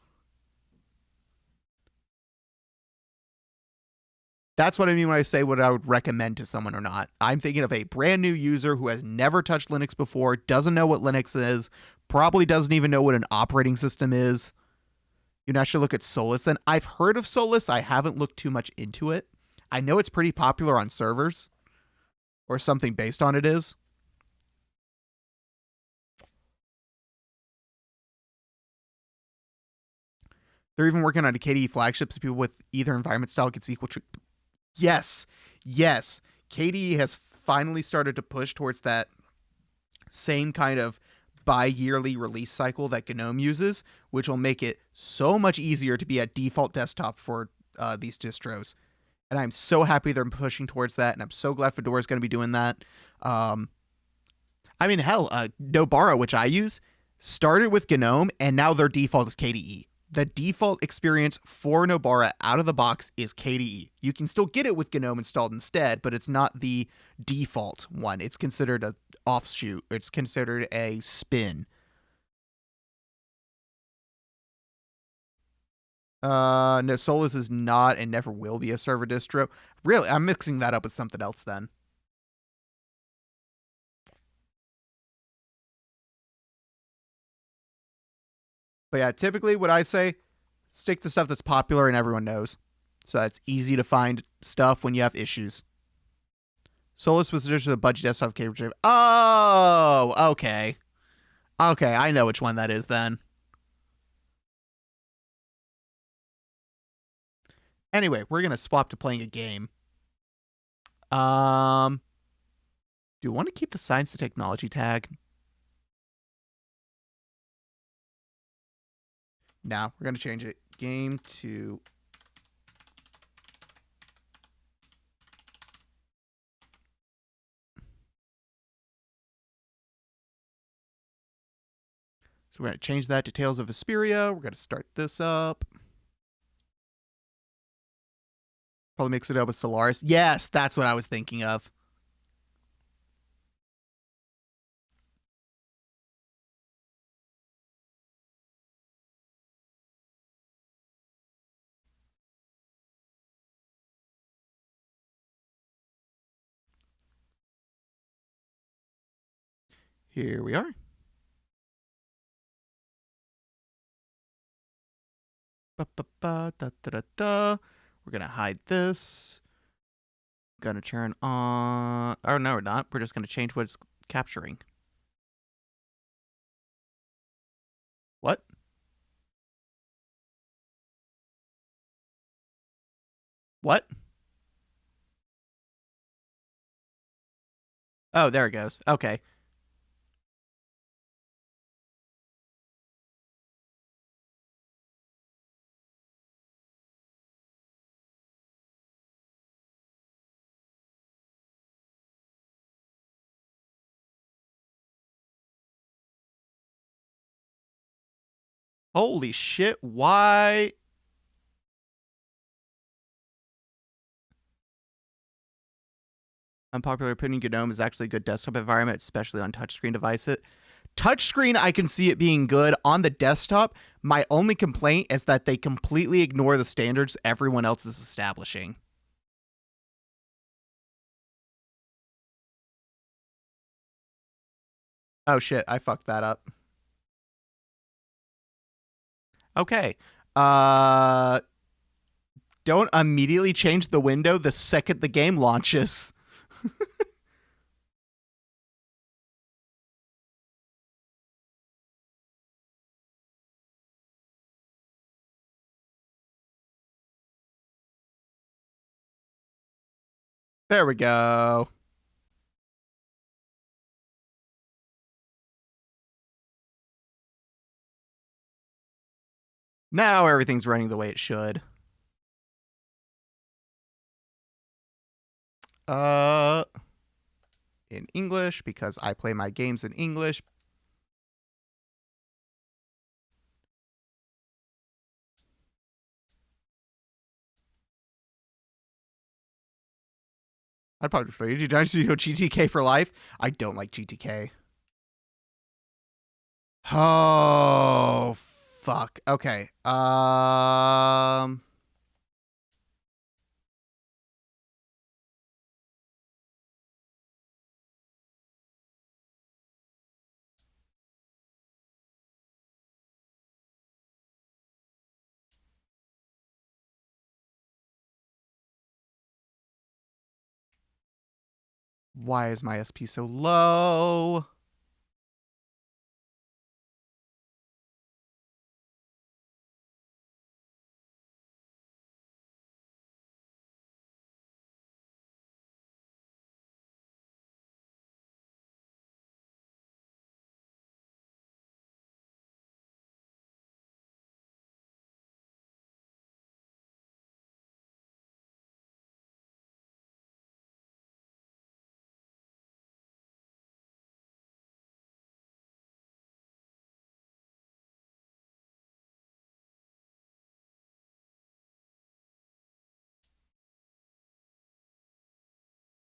That's what I mean when I say what I would recommend to someone or not. I'm thinking of a brand new user who has never touched Linux before, doesn't know what Linux is, probably doesn't even know what an operating system is. You know, I should look at Solus then. I've heard of Solus. I haven't looked too much into it. I know it's pretty popular on servers, or something based on it is. They're even working on a KDE flagship so people with either environment style gets equal Yes. KDE has finally started to push towards that same kind of bi-yearly release cycle that GNOME uses, which will make it so much easier to be a default desktop for these distros. And I'm so happy they're pushing towards that, and I'm so glad Fedora is going to be doing that. I mean, hell, Nobara, which I use, started with GNOME, and now their default is KDE. The default experience for Nobara out of the box is KDE. You can still get it with GNOME installed instead, but it's not the default one. It's considered an offshoot. It's considered a spin. No, Solus is not and never will be a server distro. Really, I'm mixing that up with something else then. But yeah, typically what I say, stick to stuff that's popular and everyone knows. So it's easy to find stuff when you have issues. Solus was just a budget desktop capable. Oh, okay. Okay, I know which one that is then. Anyway, we're going to swap to playing a game. Do you want to keep the science and technology tag? Now we're going to change it. Game to So we're going to change that to Tales of Vesperia. We're going to start this up. Probably mix it up with Solaris. Yes, that's what I was thinking of. Here we are. We're going to hide this. Going to turn on... Oh, no, we're not. We're just going to change what it's capturing. What? What? Oh, there it goes. Okay. Holy shit, why? Unpopular opinion, GNOME is actually a good desktop environment, especially on touchscreen devices. Touchscreen, I can see it being good. On the desktop, my only complaint is that they completely ignore the standards everyone else is establishing. Oh shit, I fucked that up. Okay. Don't immediately change the window the second the game launches. There we go. Now everything's running the way it should. In English, because I play my games in English. I'd probably play GTK for life. I don't like GTK. Oh, fuck. Okay. Why is my SP so low?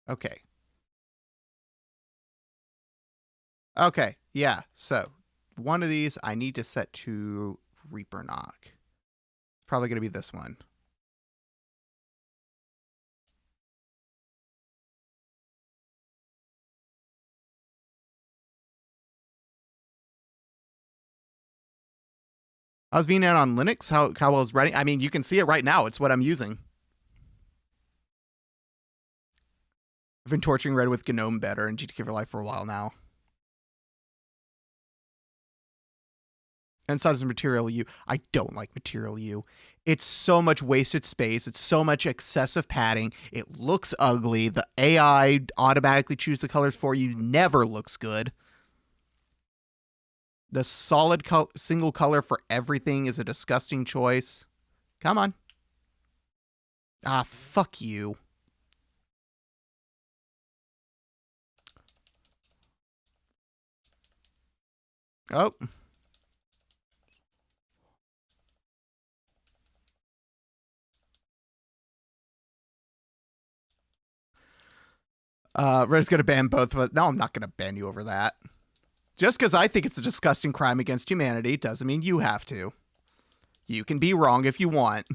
Okay. Okay, yeah. So one of these I need to set to Reaper Knock. Probably going to be this one. How's VNet on Linux? How well is running? I mean, you can see it right now. It's what I'm using. I've been torching Red with GNOME better and GTK for life for a while now. And so does Material U. I don't like Material U. It's so much wasted space. It's so much excessive padding. It looks ugly. The AI automatically choose the colors for you. Never looks good. The solid single color for everything is a disgusting choice. Come on. Ah, fuck you. Oh. Red's gonna ban both of us. No, I'm not gonna ban you over that. Just because I think it's a disgusting crime against humanity doesn't mean you have to. You can be wrong if you want.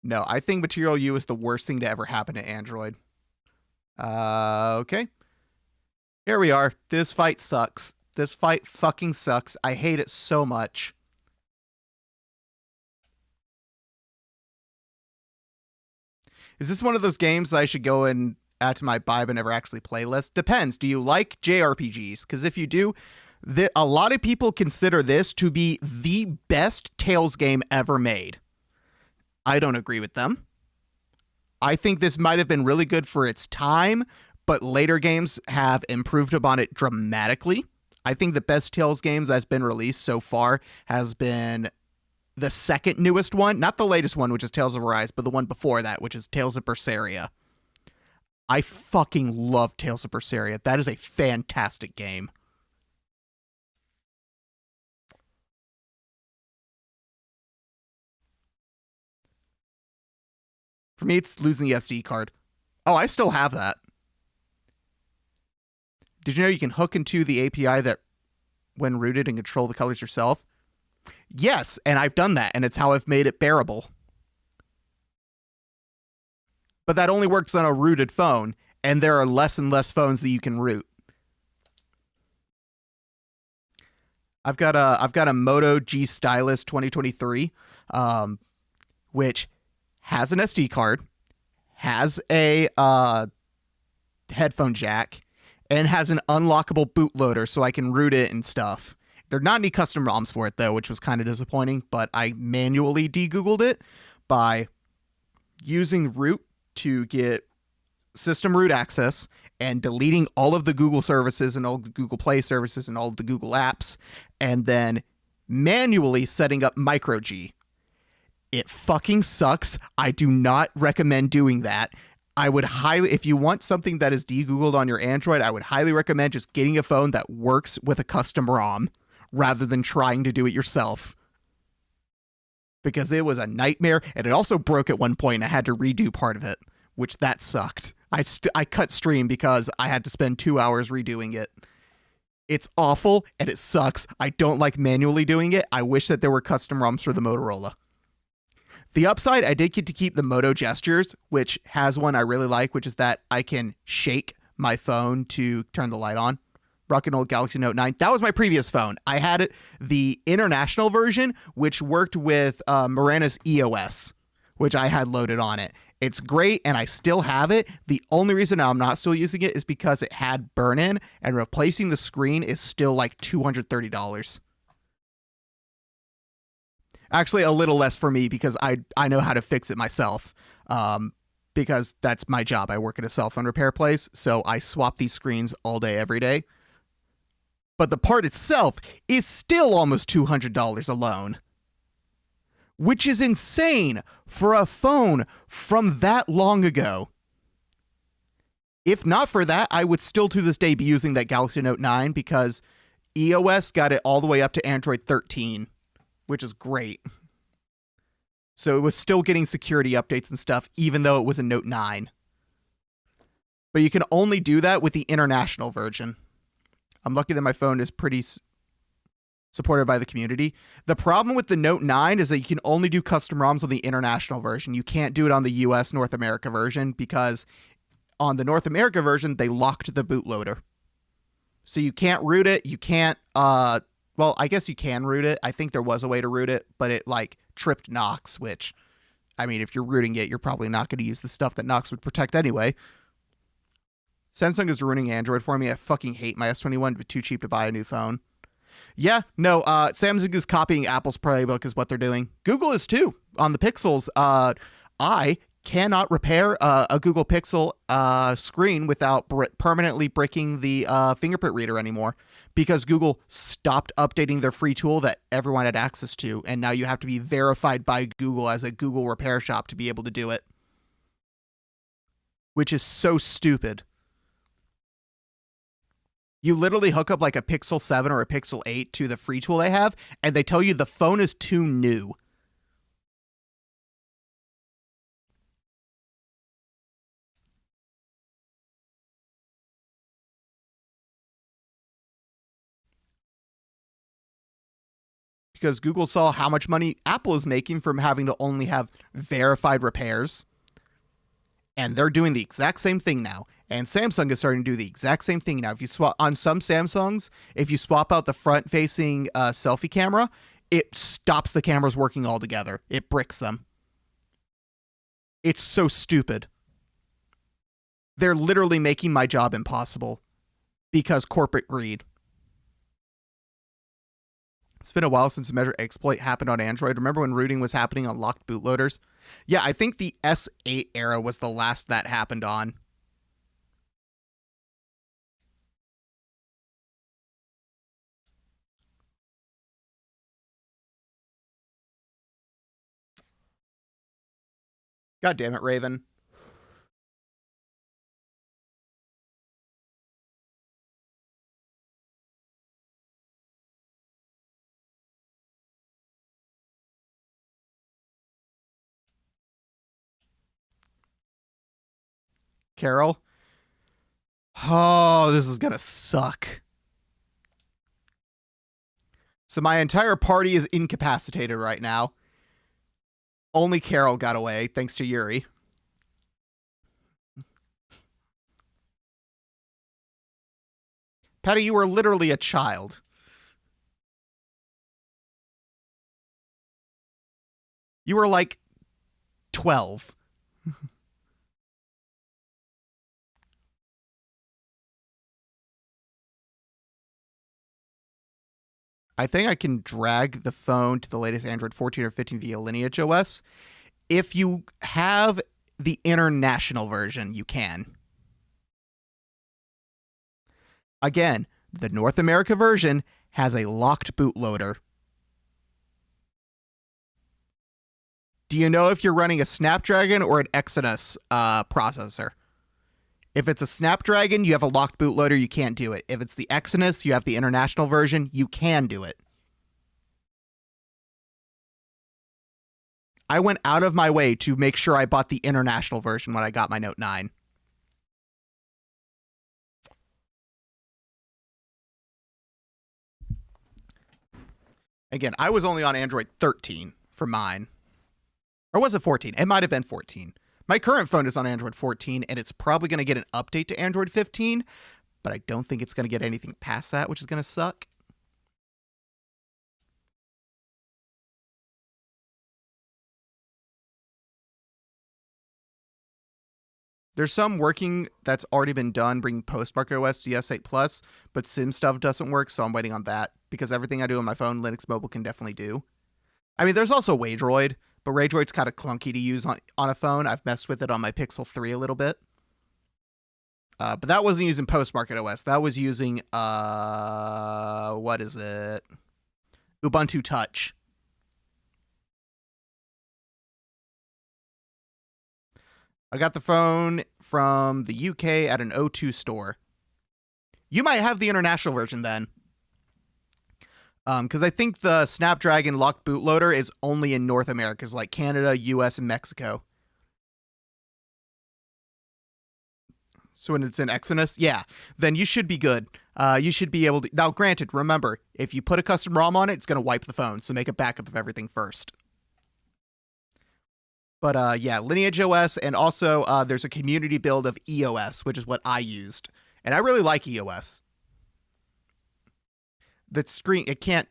No, I think Material U is the worst thing to ever happen to Android. Okay. Here we are. This fight sucks. This fight fucking sucks. I hate it so much. Is this one of those games that I should go and add to my buy but never actually play list? Depends. Do you like JRPGs? Because if you do, a lot of people consider this to be the best Tales game ever made. I don't agree with them. I think this might have been really good for its time, but later games have improved upon it dramatically. I think the best Tales games that's been released so far has been the second newest one, not the latest one, which is Tales of Arise, but the one before that, which is Tales of Berseria. I fucking love Tales of Berseria. That is a fantastic game. For me, it's losing the SD card. Oh, I still have that. Did you know you can hook into the API that when rooted and control the colors yourself? Yes, and I've done that, and it's how I've made it bearable. But that only works on a rooted phone, and there are less and less phones that you can root. I've got a Moto G Stylus 2023, which has an SD card, has a headphone jack, and has an unlockable bootloader so I can root it and stuff. There are not any custom ROMs for it, though, which was kind of disappointing, but I manually de-Googled it by using root to get system root access and deleting all of the Google services and all the Google Play services and all of the Google apps, and then manually setting up micro-G. It fucking sucks. I do not recommend doing that. I would highly, if you want something that is de-Googled on your Android, I would highly recommend just getting a phone that works with a custom ROM rather than trying to do it yourself. Because it was a nightmare, and it also broke at one point, and I had to redo part of it, which that sucked. I cut stream because I had to spend 2 hours redoing it. It's awful, and it sucks. I don't like manually doing it. I wish that there were custom ROMs for the Motorola. The upside, I did get to keep the Moto gestures, which has one I really like, which is that I can shake my phone to turn the light on. Rocking old Galaxy Note 9. That was my previous phone. I had it, the international version, which worked with Marana's EOS, which I had loaded on it. It's great, and I still have it. The only reason I'm not still using it is because it had burn-in, and replacing the screen is still like $230. Actually, a little less for me because I know how to fix it myself. Because that's my job. I work at a cell phone repair place, so I swap these screens all day, every day. But the part itself is still almost $200 alone, which is insane for a phone from that long ago. If not for that, I would still to this day be using that Galaxy Note 9 because EOS got it all the way up to Android 13, which is great. So it was still getting security updates and stuff, even though it was a Note 9. But you can only do that with the international version. I'm lucky that my phone is pretty supported by the community. The problem with the Note 9 is that you can only do custom ROMs on the international version. You can't do it on the US North America version because on the North America version, they locked the bootloader. So you can't root it. You can't, well, I guess you can root it. I think there was a way to root it, but it like tripped Knox, which, I mean, if you're rooting it, you're probably not going to use the stuff that Knox would protect anyway. Samsung is ruining Android for me. I fucking hate my S21, but too cheap to buy a new phone. Yeah, no, Samsung is copying Apple's playbook is what they're doing. Google is too. On the Pixels, I cannot repair a Google Pixel screen without permanently breaking the fingerprint reader anymore because Google stopped updating their free tool that everyone had access to, and now you have to be verified by Google as a Google repair shop to be able to do it, which is so stupid. You literally hook up like a Pixel 7 or a Pixel 8 to the free tool they have, and they tell you the phone is too new. Because Google saw how much money Apple is making from having to only have verified repairs. And they're doing the exact same thing now. And Samsung is starting to do the exact same thing now. If you swap on some Samsungs, if you swap out the front-facing selfie camera, it stops the cameras working altogether. It bricks them. It's so stupid. They're literally making my job impossible because corporate greed. It's been a while since a major exploit happened on Android. Remember when rooting was happening on locked bootloaders? Yeah, I think the S8 era was the last that happened on. God damn it, Raven. Carol? Oh, this is gonna suck. So my entire party is incapacitated right now. Only Carol got away, thanks to Yuri. Patty, you were literally a child. You were like 12. I think I can drag the phone to the latest Android 14 or 15 via Lineage OS. If you have the international version, you can. Again, the North America version has a locked bootloader. Do you know if you're running a Snapdragon or an Exynos processor? If it's a Snapdragon, you have a locked bootloader, you can't do it. If it's the Exynos, you have the international version, you can do it. I went out of my way to make sure I bought the international version when I got my Note 9. Again, I was only on Android 13 for mine. Or was it 14? It might have been 14. My current phone is on Android 14, and it's probably going to get an update to Android 15, but I don't think it's going to get anything past that, which is going to suck. There's some working that's already been done, bringing Postmark OS to S8 Plus, but Sim stuff doesn't work, so I'm waiting on that, because everything I do on my phone, Linux Mobile can definitely do. I mean, there's also Waydroid, but Waydroid's kind of clunky to use on a phone. I've messed with it on my Pixel 3 a little bit. But that wasn't using Postmarket OS. That was using, what is it? Ubuntu Touch. I got the phone from the UK at an O2 store. You might have the international version then. Because I think the Snapdragon locked bootloader is only in North America, like Canada, US, and Mexico. So when it's in Exynos, yeah, then you should be good. You should be able to... Now, granted, remember, if you put a custom ROM on it, it's going to wipe the phone, so make a backup of everything first. But yeah, Lineage OS, and also there's a community build of EOS, which is what I used. And I really like EOS. The screen, it can't...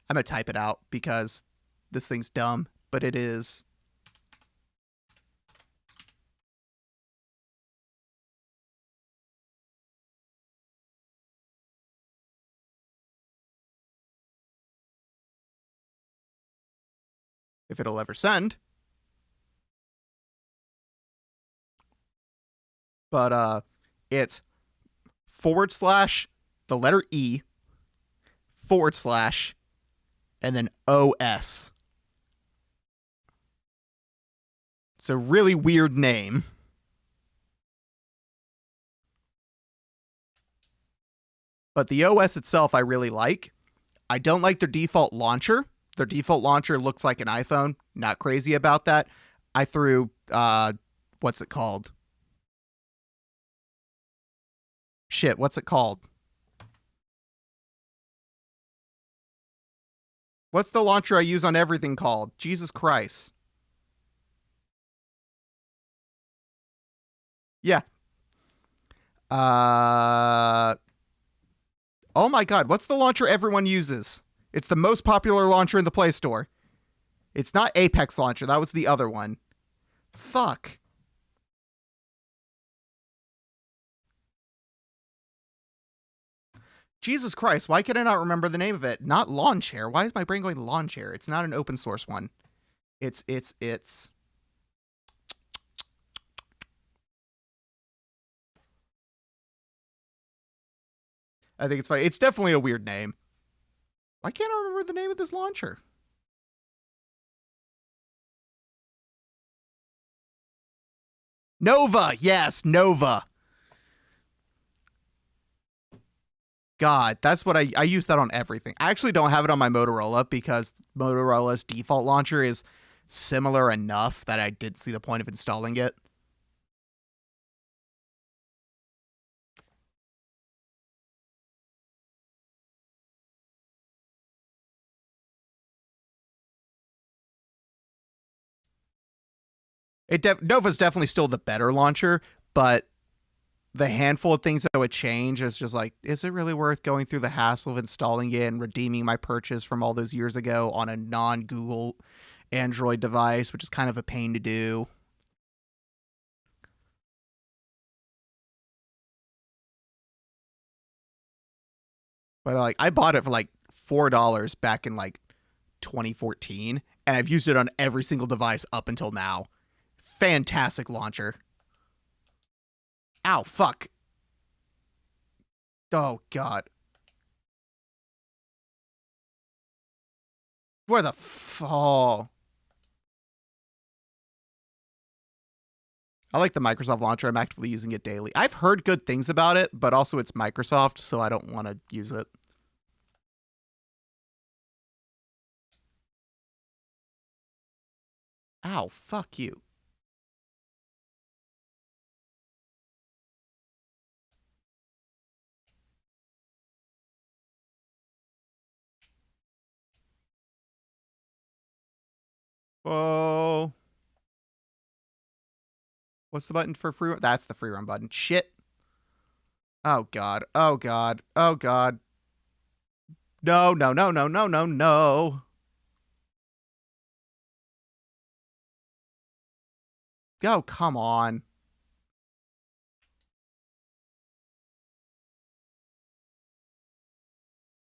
I'm going to type it out because this thing's dumb, but it is... If it'll ever send. But it's / the letter E / and then OS. It's a really weird name. But the OS itself I really like. I don't like their default launcher. Their default launcher looks like an iPhone. Not crazy about that. I threw, what's it called? Shit, what's it called? What's the launcher I use on everything called? Jesus Christ. Yeah. Oh my god, what's the launcher everyone uses? It's the most popular launcher in the Play Store. It's not Apex Launcher, that was the other one. Fuck. Jesus Christ, why can I not remember the name of it? Not Lawn Chair. Why is my brain going Lawn Chair? It's not an open source one. It's. I think it's funny. It's definitely a weird name. Why can't I remember the name of this launcher? Nova! Yes, Nova. God, that's what I use that on everything. I actually don't have it on my Motorola because Motorola's default launcher is similar enough that I didn't see the point of installing it. Nova's definitely still the better launcher, but the handful of things that would change is just like, is it really worth going through the hassle of installing it and redeeming my purchase from all those years ago on a non-Google Android device, which is kind of a pain to do. But like, I bought it for like $4 back in like 2014, and I've used it on every single device up until now. Fantastic launcher. Ow, fuck. Oh, God. Where the oh. I like the Microsoft launcher. I'm actively using it daily. I've heard good things about it, but also it's Microsoft, so I don't want to use it. Ow, fuck you. Whoa. What's the button for free run? That's the free run button. Shit. Oh, God. Oh, God. Oh, God. No, no, no, no, no, no, no. Oh, come on.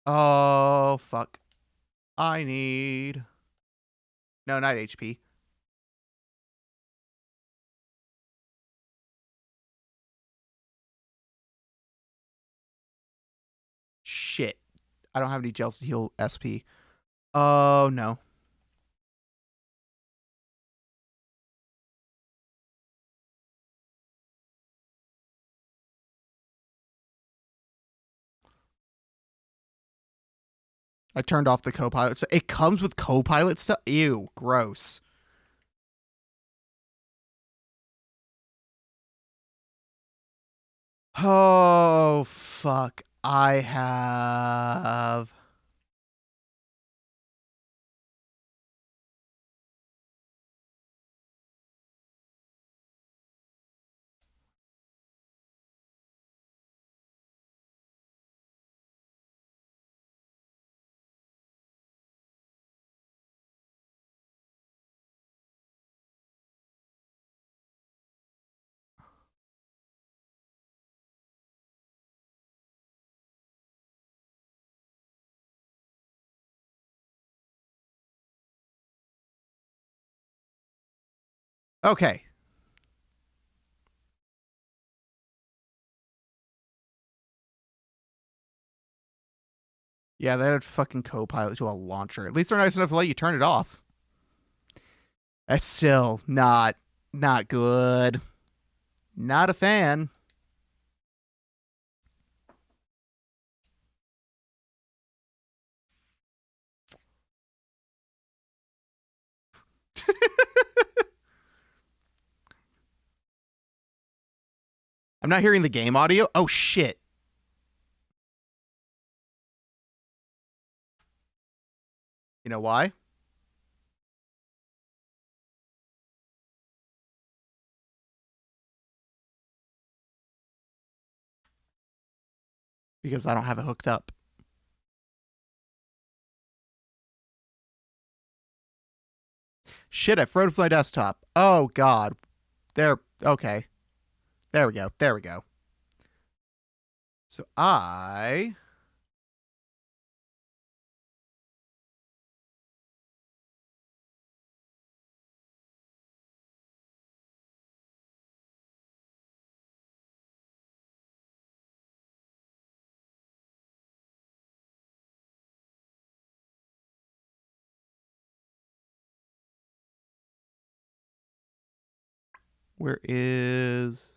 Oh, fuck. I need... No, not HP. Shit. I don't have any gels to heal SP. Oh, no. I turned off the Copilot. It comes with Copilot stuff? Ew, gross. Oh, fuck. I have... Okay. Yeah, they had fucking Copilot to a launcher. At least they're nice enough to let you turn it off. That's still not good. Not a fan. I'm not hearing the game audio. Oh, shit. You know why? Because I don't have it hooked up. Shit, I froze my desktop. Oh, God. There. Okay. There we go. There we go. So where is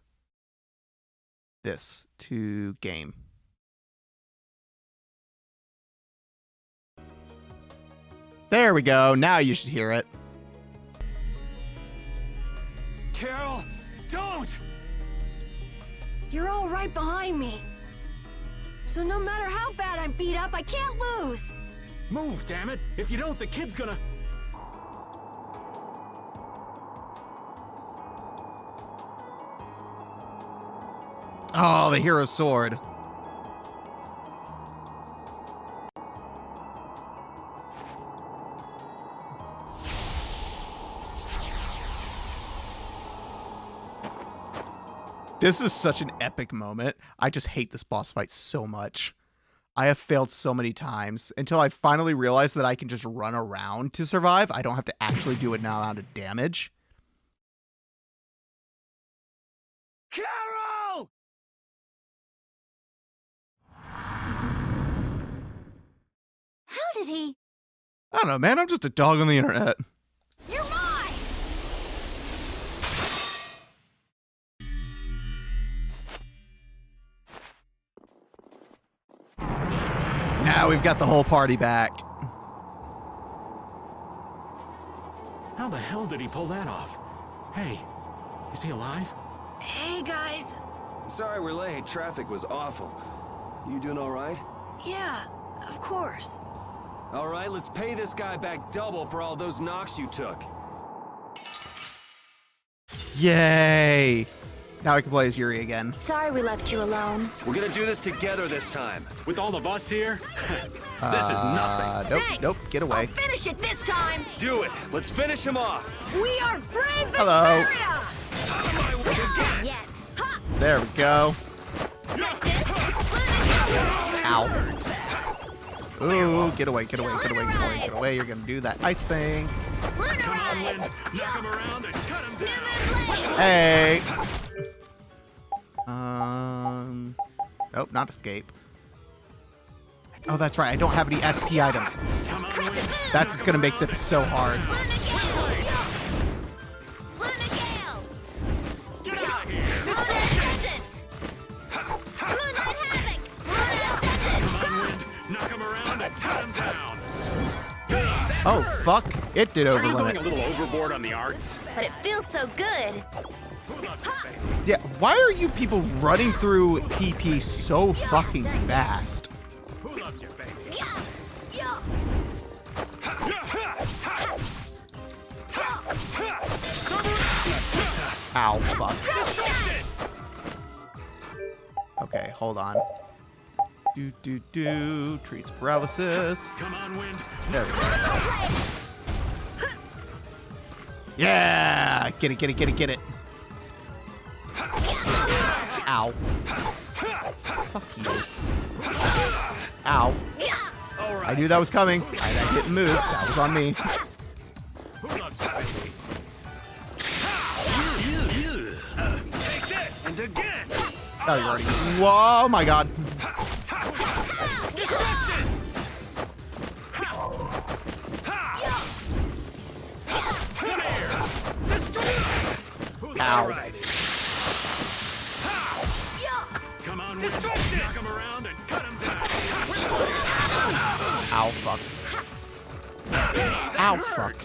this to game? There we go. Now you should hear it. Carol, don't! You're all right behind me. So no matter how bad I'm beat up, I can't lose. Move, damn it! If you don't, the kid's gonna... Oh, the hero sword. This is such an epic moment. I just hate this boss fight so much. I have failed so many times until I finally realized that I can just run around to survive. I don't have to actually do an amount of damage. Carol! How did he? I don't know, man. I'm just a dog on the internet. You're mine! Now we've got the whole party back. How the hell did he pull that off? Hey, is he alive? Hey, guys. Sorry we're late. Traffic was awful. You doing all right? Yeah, of course. All right, let's pay this guy back double for all those knocks you took. Yay! Now I can play as Yuri again. Sorry we left you alone. We're gonna do this together this time. With all of us here? This is nothing. Nope, Thanks. nope, get away. I'll finish it this time. Do it! Let's finish him off! We are brave Hello. Vesperia! Yet. Ha! There we go. Like this. Ow. Ooh, get away, get away, get away, get away, get away. You're gonna do that ice thing. Come on, Lynn. Knock him around and cut him down. Hey. Nope, not escape. Oh, that's right. I don't have any SP items. Come on, Lynn. That's what's gonna make this so hard. Get out of here. Come on, Lynn. Knock him around and cut him down. Oh, fuck. It did Are you going a overlimit. little overboard on the arts? But it feels so good. Who loves you, baby? Yeah, why are you people running through TP so fucking fast? Who loves you, baby? Ow, fuck. Okay, hold on. Treats paralysis. Come on, Wind. There we go. Yeah! Get it, get it, get it, get it. Ow. Fuck you. Ow. I knew that was coming. I didn't move. That was on me. Who loves you, baby? Take this and again. Oh, you already. Whoa, my god. Destruction. Come here. Destroy. Ow. All right. Come on, destruction. Knock him around and cut him down. Ow, fuck. Ow, fuck.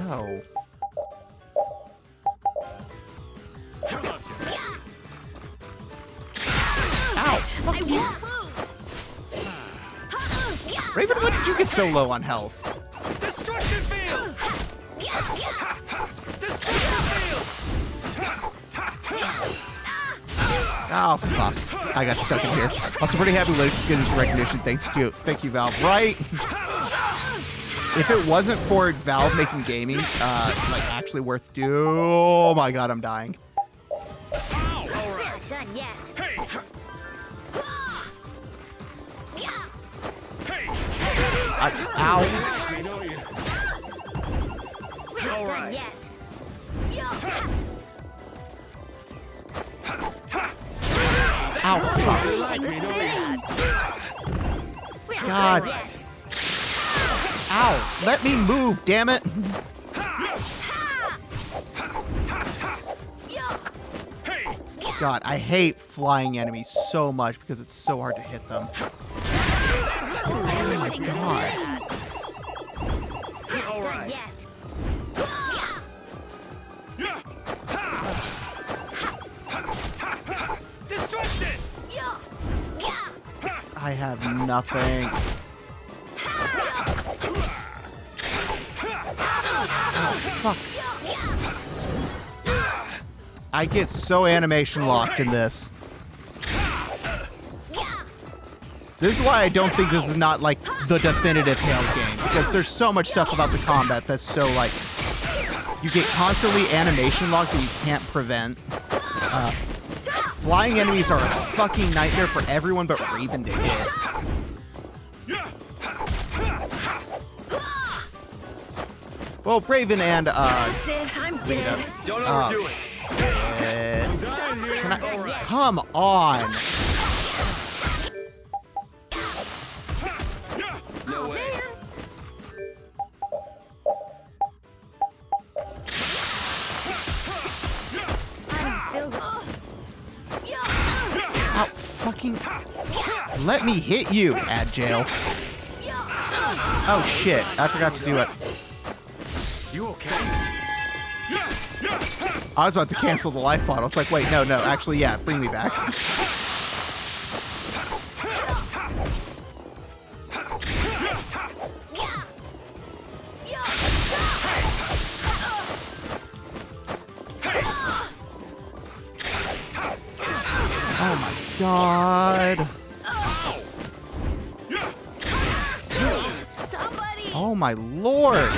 go. Ow! I won't lose. Raven, when did you get so low on health? Destruction field! Destruction field! Oh, fuck. I got stuck in here. Also, pretty happy Linux is getting this recognition. Thank you, Valve. Right? If it wasn't for Valve making gaming, like, actually worth oh my god, I'm dying. Not done yet. Ow. We know you. We're not done yet. Ow, fuck. Everything's so bad. We're not God. done yet. Ow. Let me move, damn it. God, I hate flying enemies so much because it's so hard to hit them. Oh my god. Not done yet. Destruction! I have nothing. Oh, fuck. I get so animation locked in this. This is why I don't think this is not like the definitive Tales game, because there's so much stuff about the combat that's so like you get constantly animation locked that you can't prevent. Flying enemies are a fucking nightmare for everyone but Raven to hit. Well, Raven and That's it. I'm dead. Don't overdo it. can I, come on. No way. I don't feel good. Ow, fucking. Let me hit you, ad jail. Oh shit, I forgot to do it. You okay? I was about to cancel the life bottle. It's like, wait, no, actually, yeah, bring me back. Oh my god. Somebody. Oh my lord.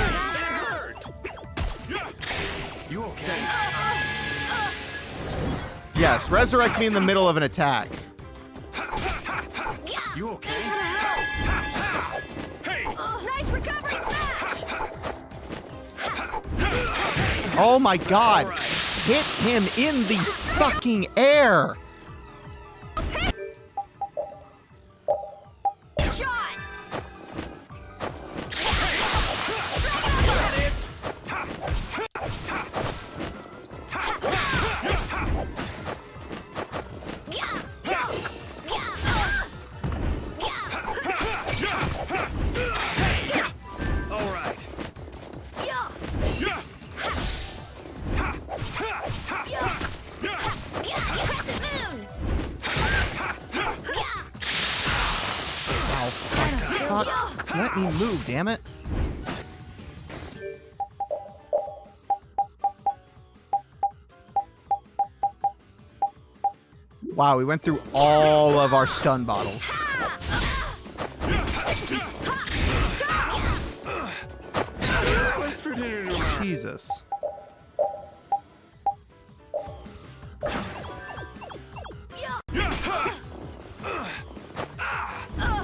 You okay? Yes, resurrect me in the middle of an attack. You okay? Nice recovery smash. Oh my god. Hit him in the fucking air. Shot. All right. Crescent moon. Ow, fuck. Let me move, damn it. Wow, we went through all of our stun bottles. What's for dinner tomorrow? Jesus.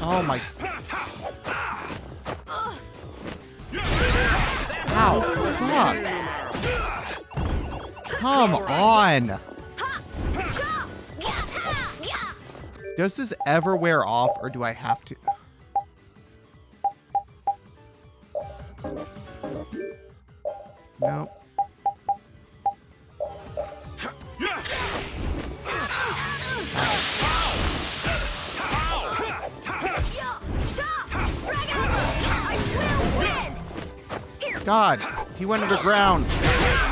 Oh my. Ow, fuck. Come on. Does this ever wear off, or do I have to? Nope. God. He went underground.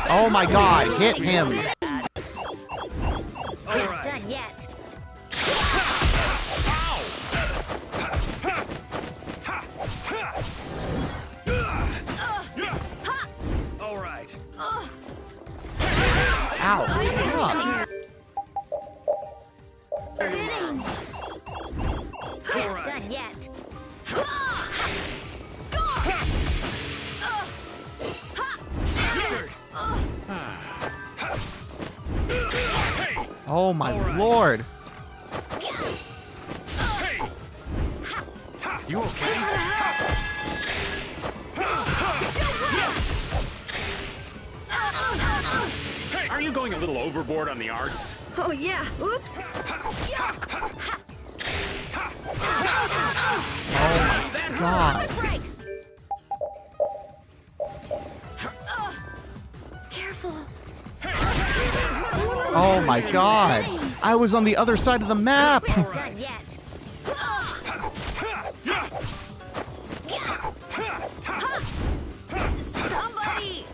Oh my god, hit him. We're not done yet. All right. Ow. Spinning. We're not done yet. Oh my lord. You okay? Are you going a little overboard on the arts? Oh yeah. Oops. God. Break. Careful. Oh my god. I was on the other side of the map. We're not done yet. Somebody.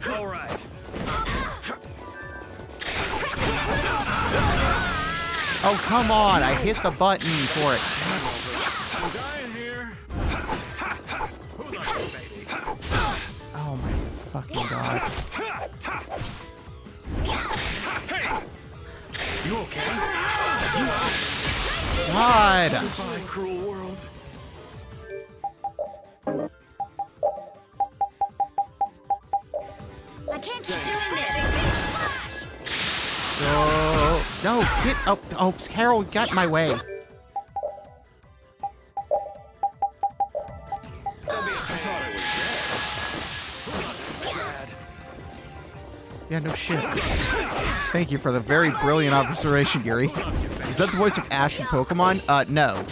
All right. Oh, come on. I hit the button for it. I'm dying here. Who loves you, baby? Oh my fucking god. You okay? God. Goodbye, cruel world. I can't keep doing this. Oh, no, get up. Oh, Carol got in my way. Yeah, no shit. Thank you for the very brilliant observation, Gary. Is that the voice of Ash from Pokemon? No.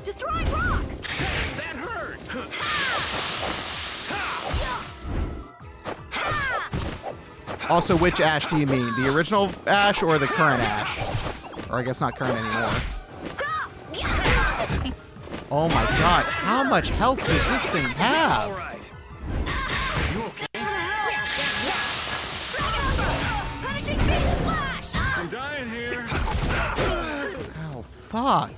Destroying rock. That hurt. Also, which Ash do you mean? The original Ash or the current Ash? Or I guess not current anymore. Oh my god, how much health does this thing All have? right. You okay? Finishing beat flash. I'm dying here. Oh, fuck.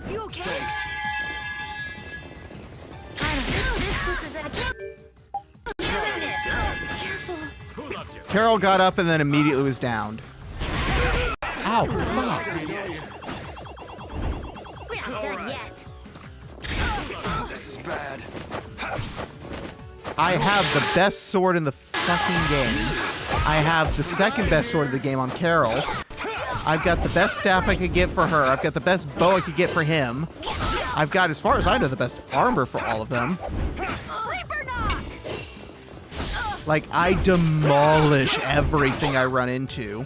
You okay? Thanks. This puts us at a camp. Careful. Who loves you? Carol got up and then immediately was downed. Ow, fuck. We're not done yet. This is bad. I have the best sword in the fucking game. I have the second best sword of the game on Carol. I've got the best staff I could get for her. I've got the best bow I could get for him. I've got, as far as I know, the best armor for all of them. Sleeper knock. Like, I demolish everything I run into.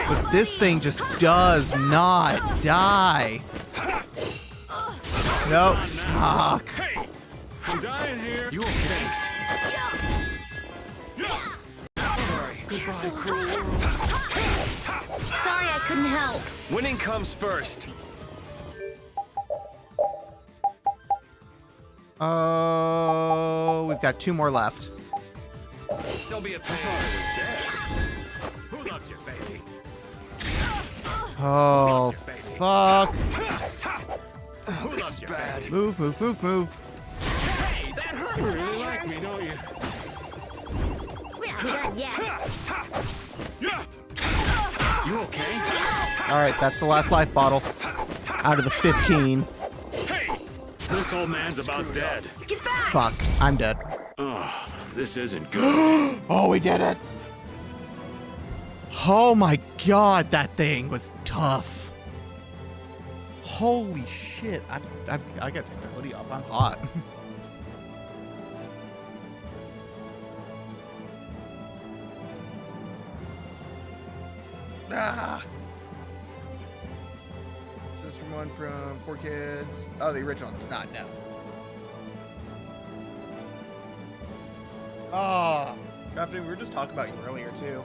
But this thing just does not die. Nope, fuck. Hey, I'm dying here. You okay? Thanks. Sorry. Goodbye, cruel world. Sorry I couldn't help. Winning comes first. Oh, we've got 2 more left. Don't be a pain. Who loves you, baby? Oh, fuck. Who This loves is you, bad. baby? Move, move, move, move. Hey, that hurt. You really like me, don't you? We're not done yet. You okay? Alright, that's the last life bottle. Out of the 15. This old man's about dead. Get back. Fuck, I'm dead. Oh, this isn't good. Oh, we did it. Oh my god, that thing was tough. Holy shit. I got to take my hoodie off. I'm hot. Ah. This is from one from 4Kids. Oh, the original does not know. Oh, Crafting, we were just talking about you earlier, too.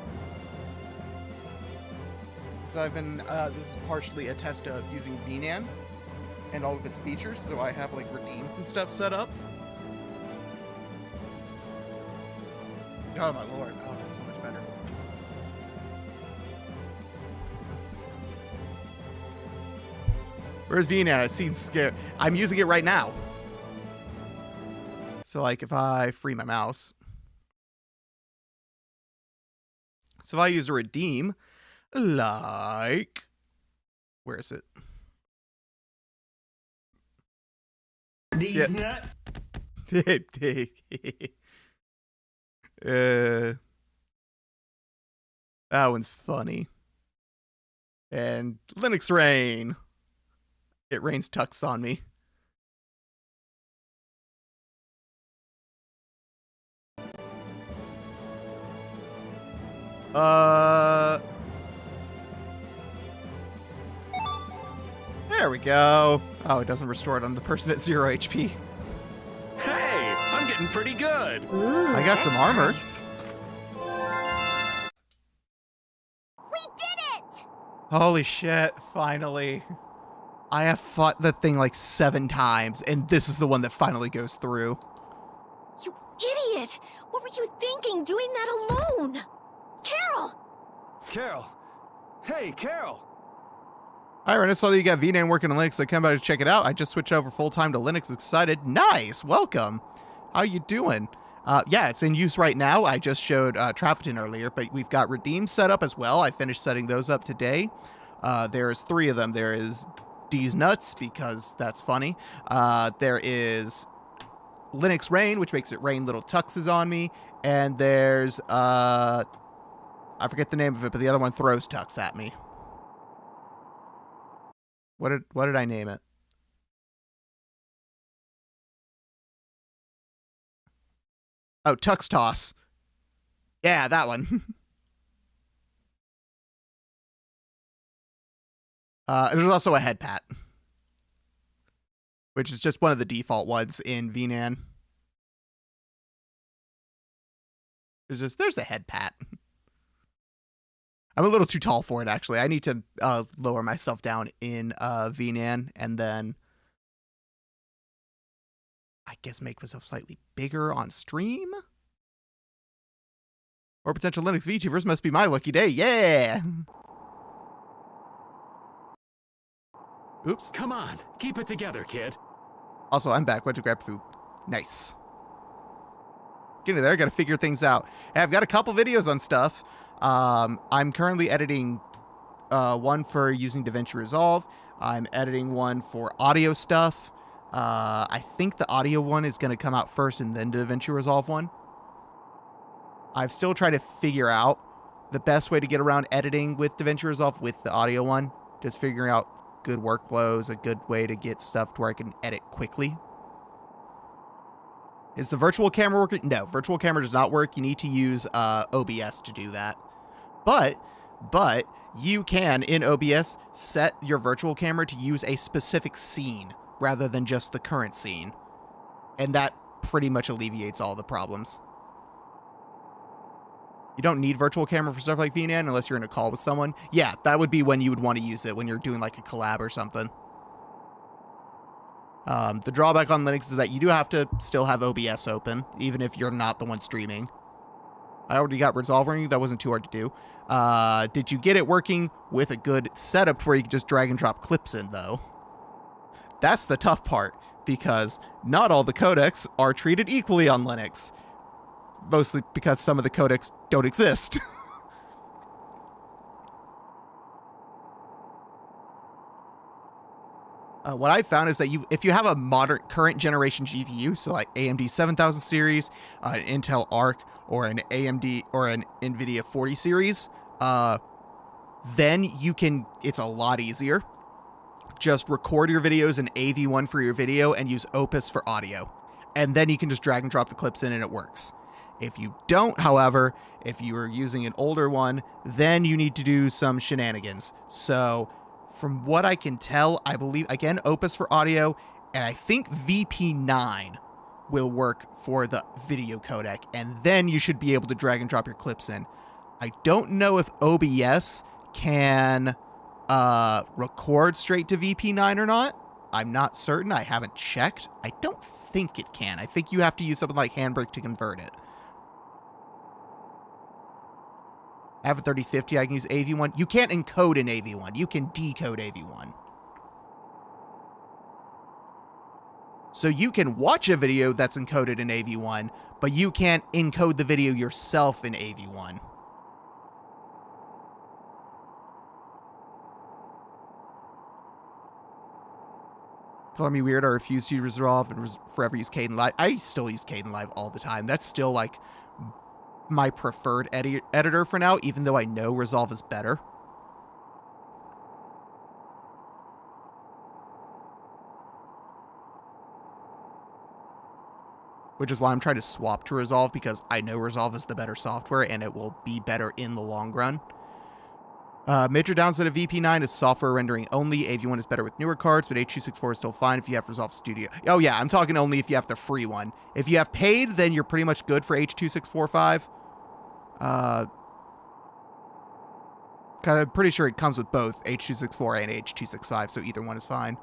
So I've been, this is partially a test of using VNAN and all of its features, so I have, like, redeems and stuff set up. Oh, my lord. Oh, that's so much better. Where's VNAN? It seems scared. I'm using it right now. So, like, if I free my mouse. So if I use a redeem, like, where is it? These Yeah. nuts. That one's funny. And Linux rain. It rains tucks on me. There we go. Oh, it doesn't restore it on the person at 0 HP. Hey, I'm getting pretty good. Ooh, I got some that's armor. nice. We did it! Holy shit, finally. I have fought the thing like 7 times, and this is the one that finally goes through. You idiot! What were you thinking doing that alone? Carol! Carol! Hey, Carol! Hi, Ren, I saw that you got VNAN working on Linux, so I came by to check it out. I just switched over full-time to Linux. Excited. Nice! Welcome! How you doing? Yeah, it's in use right now. I just showed Traffiton earlier, but we've got redeems set up as well. I finished setting those up today. There's 3 of them. There is D's Nuts, because that's funny. There is Linux Rain, which makes it rain little tuxes on me. And there's, I forget the name of it, but the other one throws tucks at me. What did I name it? Oh, Tux Toss. Yeah, that one. There's also a head pat, which is just one of the default ones in VNAN. There's the head pat. I'm a little too tall for it, actually. I need to lower myself down in VNAN and then I guess make myself slightly bigger on stream. Or potential Linux VTubers must be my lucky day. Yeah! Oops. Come on, keep it together, kid. Also, I'm back. Went to grab food. Nice. Getting there. Got to figure things out. Hey, I've got a couple videos on stuff. I'm currently editing one for using DaVinci Resolve. I'm editing one for audio stuff. I think the audio one is going to come out first and then DaVinci Resolve one. I've still tried to figure out the best way to get around editing with DaVinci Resolve with the audio one. Just figuring out good workflows, a good way to get stuff to where I can edit quickly. Is the virtual camera working? No, virtual camera does not work. You need to use OBS to do that. But you can, in OBS, set your virtual camera to use a specific scene rather than just the current scene. And that pretty much alleviates all the problems. You don't need virtual camera for stuff like VNAN unless you're in a call with someone. Yeah, that would be when you would want to use it, when you're doing like a collab or something. The drawback on Linux is that you do have to still have OBS open, even if you're not the one streaming. I already got Resolve running. That wasn't too hard to do. Did you get it working with a good setup to where you can just drag and drop clips in, though? That's the tough part, because not all the codecs are treated equally on Linux. Mostly because some of the codecs don't exist. What I found is that if you have a modern, current generation GPU, so like AMD 7000 series, an Intel Arc, or an AMD or an NVIDIA 40 series, then it's a lot easier. Just record your videos in AV1 for your video and use Opus for audio. And then you can just drag and drop the clips in and it works. If you don't, however, if you are using an older one, then you need to do some shenanigans. So from what I can tell, I believe, again, Opus for audio, and I think VP9 will work for the video codec, and then you should be able to drag and drop your clips in. I don't know if OBS can record straight to VP9 or not. I'm not certain. I haven't checked. I don't think it can. I think you have to use something like Handbrake to convert it. I have a 3050. I can use AV1. You can't encode in AV1. You can decode AV1. So you can watch a video that's encoded in AV1, but you can't encode the video yourself in AV1. Call me weird. I refuse to Resolve and forever use Kdenlive. I still use Kdenlive all the time. That's still like my preferred editor for now, even though I know Resolve is better. Which is why I'm trying to swap to Resolve, because I know Resolve is the better software and it will be better in the long run. Major downside of VP9 is software rendering only. AV1 is better with newer cards, but H.264 is still fine if you have Resolve Studio. Oh yeah, I'm talking only if you have the free one. If you have paid, then you're pretty much good for H.264.5. I'm pretty sure it comes with both H.264 and H.265, so either one is fine.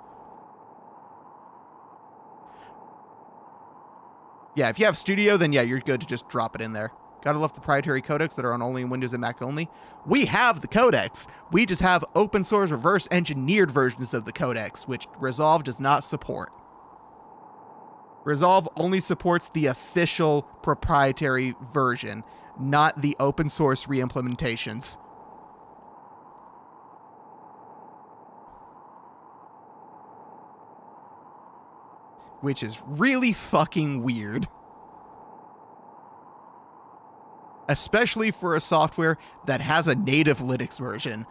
Yeah, if you have Studio, then yeah, you're good to just drop it in there. Gotta love proprietary codecs that are on only Windows and Mac only. We have the codecs. We just have open source reverse engineered versions of the codecs, which Resolve does not support. Resolve only supports the official proprietary version, not the open source reimplementations. Which is really fucking weird. Especially for a software that has a native Linux version.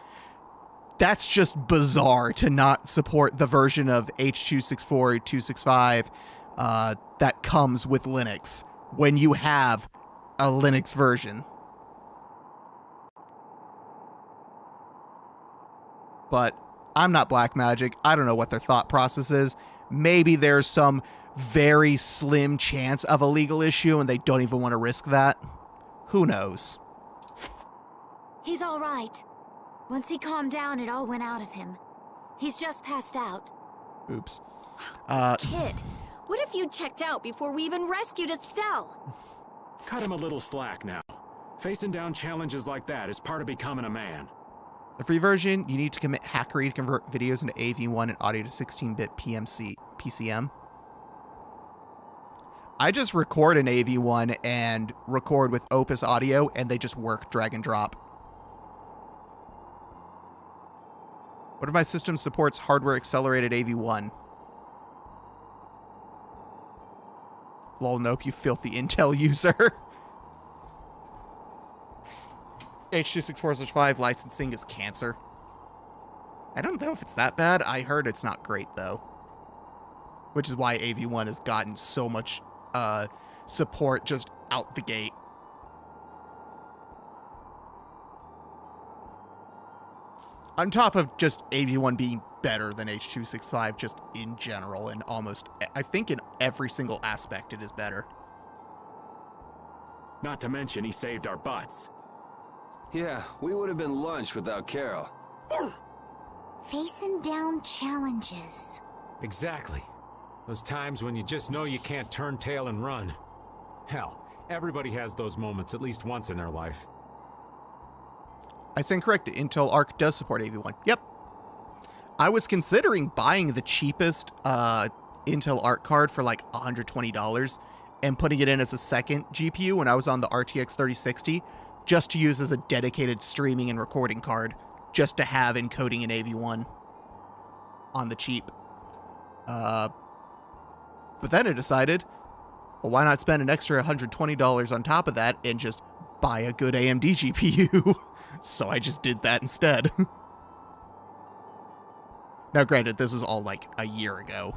That's just bizarre to not support the version of H.264, 265 that comes with Linux when you have a Linux version. But I'm not Blackmagic. I don't know what their thought process is. Maybe there's some very slim chance of a legal issue and they don't even want to risk that. Who knows? He's all right. Once he calmed down, it all went out of him. He's just passed out. Oops. This kid. What if you checked out before we even rescued Estelle? Cut him a little slack now. Facing down challenges like that is part of becoming a man. The free version, you need to commit hackery to convert videos into AV1 and audio to 16-bit PCM. I just record an AV1 and record with Opus Audio, and they just work drag and drop. What if my system supports hardware accelerated AV1? Lol, nope, you filthy Intel user. H.264/5 licensing is cancer. I don't know if it's that bad. I heard it's not great, though. Which is why AV1 has gotten so much support just out the gate. On top of just AV1 being better than H.265 just in general, and almost, I think in every single aspect it is better. Not to mention he saved our butts. Yeah, we would have been lunch without Carol. Facing down challenges. Exactly. Those times when you just know you can't turn tail and run. Hell, everybody has those moments at least once in their life. I stand corrected. Intel Arc does support AV1. Yep. I was considering buying the cheapest Intel Arc card for like $120 and putting it in as a second GPU when I was on the RTX 3060, just to use as a dedicated streaming and recording card, just to have encoding in AV1 on the cheap. But then I decided, well, why not spend an extra $120 on top of that and just buy a good AMD GPU? So I just did that instead. Now, granted, this was all like a year ago.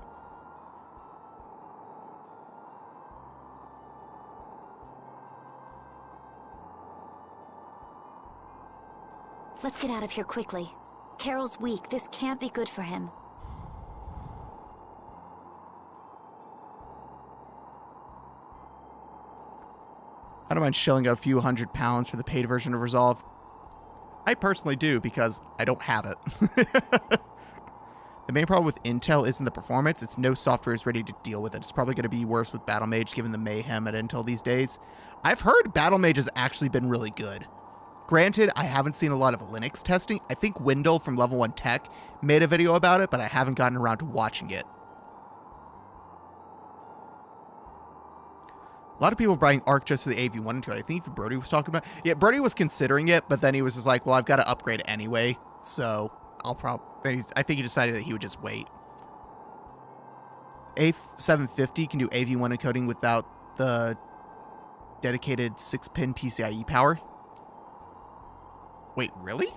Let's get out of here quickly. Carol's weak. This can't be good for him. I don't mind shelling out a few £100 for the paid version of Resolve. I personally do because I don't have it. The main problem with Intel isn't the performance, it's no software is ready to deal with it. It's probably going to be worse with Battlemage given the mayhem at Intel these days. I've heard Battlemage has actually been really good. Granted, I haven't seen a lot of Linux testing. I think Wendell from Level 1 Tech made a video about it, but I haven't gotten around to watching it. A lot of people are buying Arc just for the AV1 and 2. I think even Brody was talking about it. Yeah, Brody was considering it, but then he was just like, well, I've got to upgrade it anyway, so I'll probably... I think he decided that he would just wait. A750 can do AV1 encoding without the dedicated 6-pin PCIe power. Wait, really?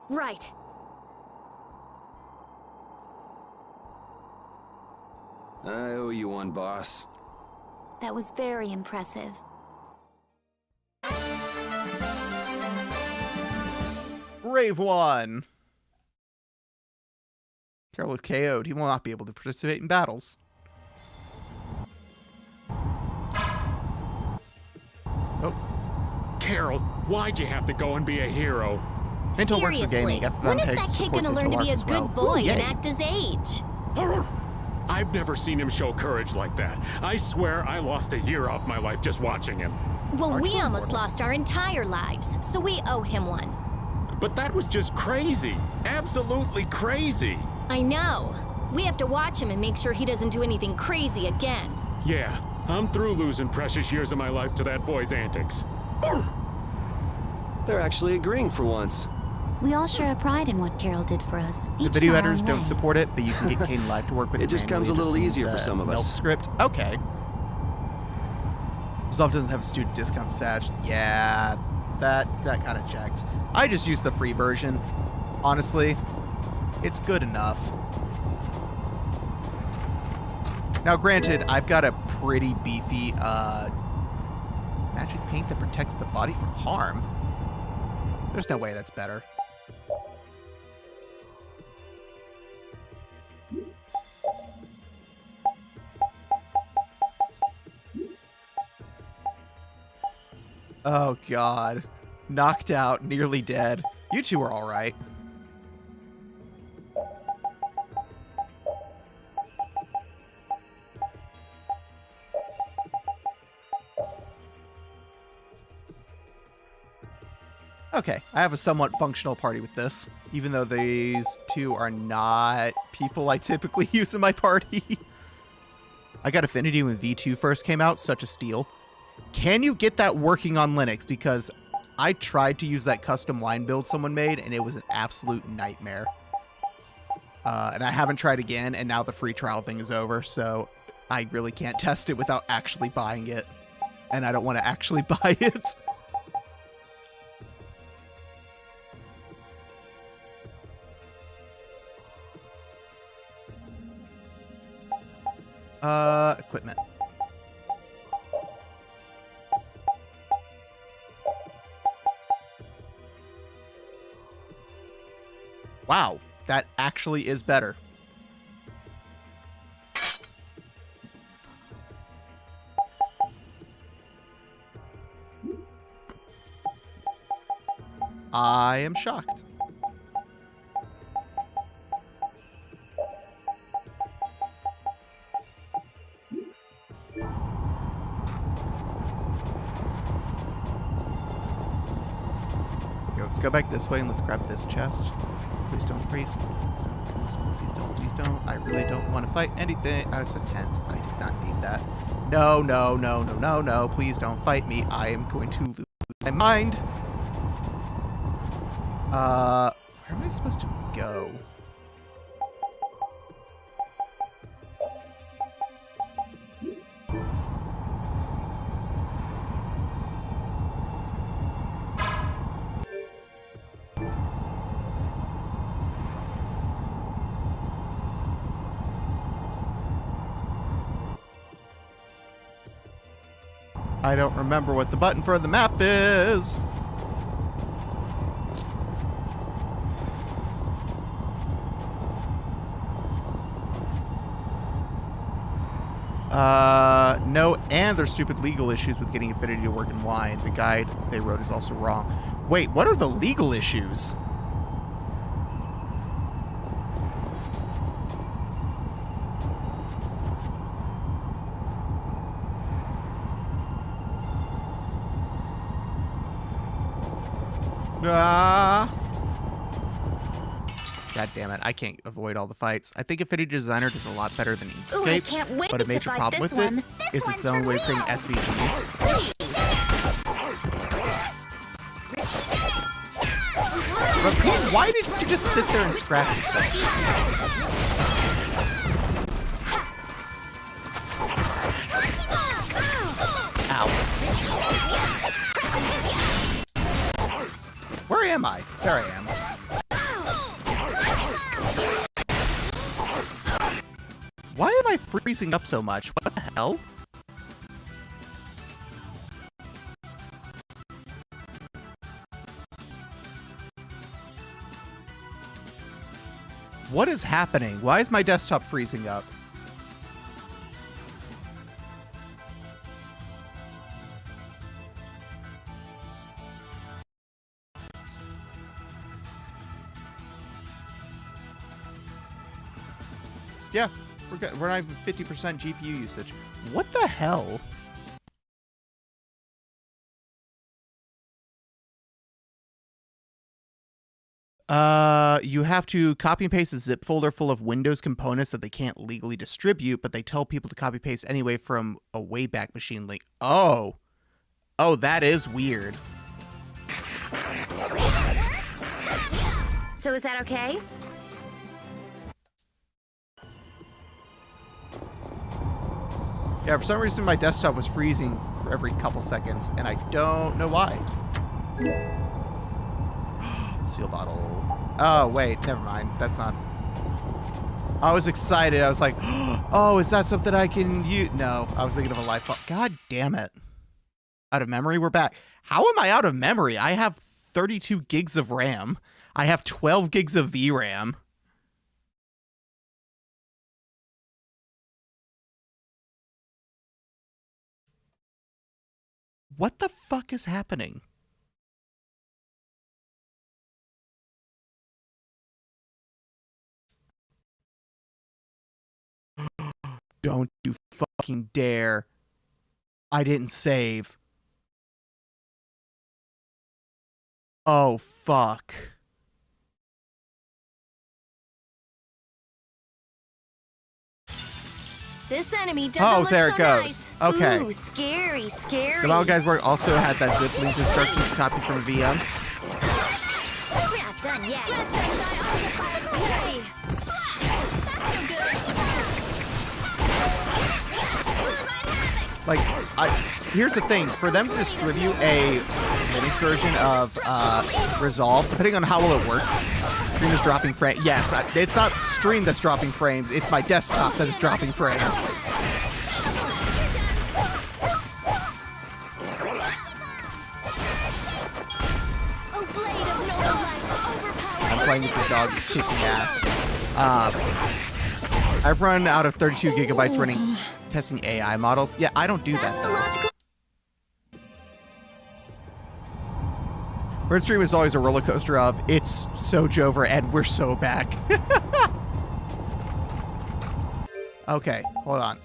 Right. I owe you one, boss. That was very impressive. Brave one. Carol is KO'd. He will not be able to participate in battles. Oh. Carol, why'd you have to go and be a hero? Intel works for gaming. When is that kid gonna learn to be a good boy and act his age? I've never seen him show courage like that. I swear I lost a year off my life just watching him. Well, we almost lost our entire lives, so we owe him one. But that was just crazy. Absolutely crazy. I know. We have to watch him and make sure he doesn't do anything crazy again. Yeah, I'm through losing precious years of my life to that boy's antics. They're actually agreeing for once. We all share a pride in what Carol did for us. The video editors don't support it, but you can get Kane Live to work with it. It just comes a little easier for some of us. Script. Okay. Resolve doesn't have a student discount Sag. Yeah, that kind of checks. I just use the free version. Honestly, it's good enough. Now, granted, I've got a pretty beefy magic paint that protects the body from harm. There's no way that's better. Oh, God. Knocked out, nearly dead. You two are all right. Okay, I have a somewhat functional party with this, even though these two are not people I typically use in my party. I got Affinity when V2 first came out, such a steal. Can you get that working on Linux? Because I tried to use that custom line build someone made, and it was an absolute nightmare. And I haven't tried again, and now the free trial thing is over, so I really can't test it without actually buying it. And I don't want to actually buy it. Equipment. Wow, that actually is better. I am shocked. Let's go back this way and let's grab this chest. Please don't, please don't. I really don't want to fight anything. Oh, it's a tent. I did not need that. No, no, no, no, no, no. Please don't fight me. I am going to lose my mind. Where am I supposed to go? I don't remember what the button for the map is. No, and there's stupid legal issues with getting Affinity to work in wine. The guide they wrote is also wrong. Wait, what are the legal issues? God damn it, I can't avoid all the fights. I think Affinity Designer does a lot better than Ooh, I can't Inkscape, wait but a to major fight problem this with one. it This is its one's own for way of creating real. SVGs. But why did you just sit there and scratch yourself? Ow. Where am I? There I am. Why am I freezing up so much? What the hell? What is happening? Why is my desktop freezing up? Yeah, we're good. We're not even 50% GPU usage. What the hell? You have to copy and paste a zip folder full of Windows components that they can't legally distribute, but they tell people to copy paste anyway from a Wayback Machine link. Oh. Oh, that is weird. So is that okay? Yeah, for some reason my desktop was freezing for every couple seconds, and I don't know why. Seal bottle. Oh, wait, never mind. That's not... I was excited. I was like, oh, is that something I can use? No, I was thinking of a life bottle. God damn it. Out of memory? We're back. How am I out of memory? I have 32 gigs of RAM. I have 12 gigs of VRAM. What the fuck is happening? Don't you fucking dare. I didn't save. Oh, fuck. This enemy doesn't look there so it goes. nice. Okay. Ooh, scary, scary. The Model Guys Work also had that zip link instructions copied from a VM. We're not done yet. Hey, Like, here's the thing. For them to distribute a Linux version of Resolve, depending on how well it works, stream is dropping frames. Yes, it's not stream that's dropping frames. It's my desktop that is dropping frames. I'm playing with the dog. It's kicking ass. I've run out of 32 gigabytes running testing AI models. Yeah, I don't do that though. Red Stream is always a roller coaster of it's so Jover and we're so back. Okay, hold on.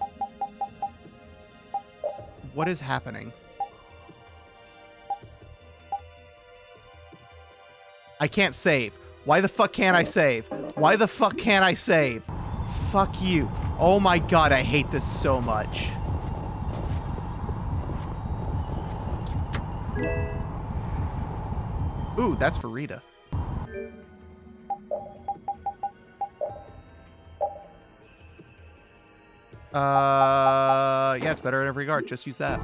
What is happening? I can't save. Why the fuck can't I save? Why the fuck can't I save? Fuck you. Oh my god, I hate this so much. Ooh, that's for Rita. Yeah, it's better in every regard. Just use that.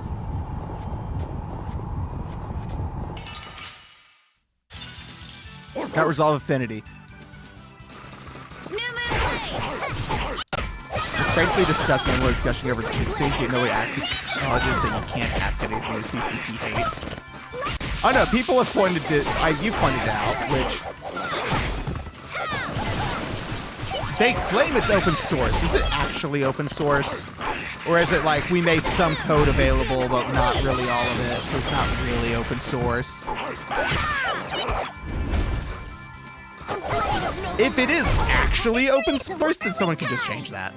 Got Resolve Affinity. It's frankly disgusting when we're gushing over safety and nobody actually acknowledges that you can't ask anything the CCP hates. Oh no, people have pointed to, you pointed it out, which they claim it's open source. Is it actually open source? Or is it like we made some code available, but not really all of it, so it's not really open source? If it is actually open source, then someone can just change that.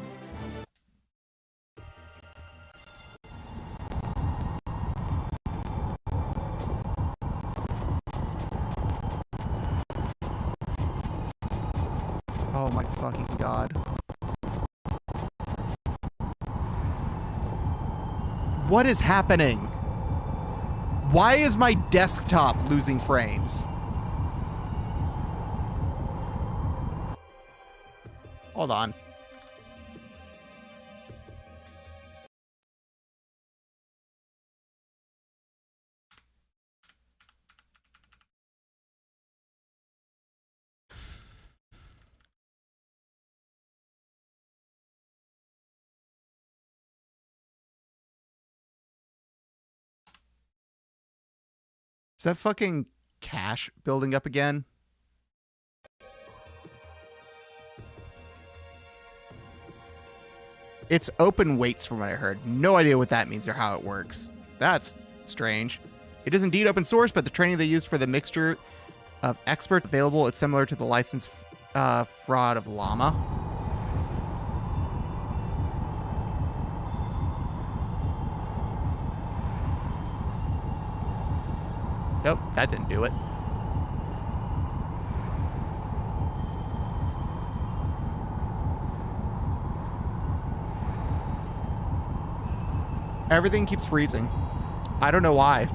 Oh my fucking god. What is happening? Why is my desktop losing frames? Hold on. Is that fucking cache building up again? It's open weights from what I heard. No idea what that means or how it works. That's strange. It is indeed open source, but the training they used for the mixture of experts available, it's similar to the license fraud of Llama. Nope, that didn't do it. Everything keeps freezing. I don't know why.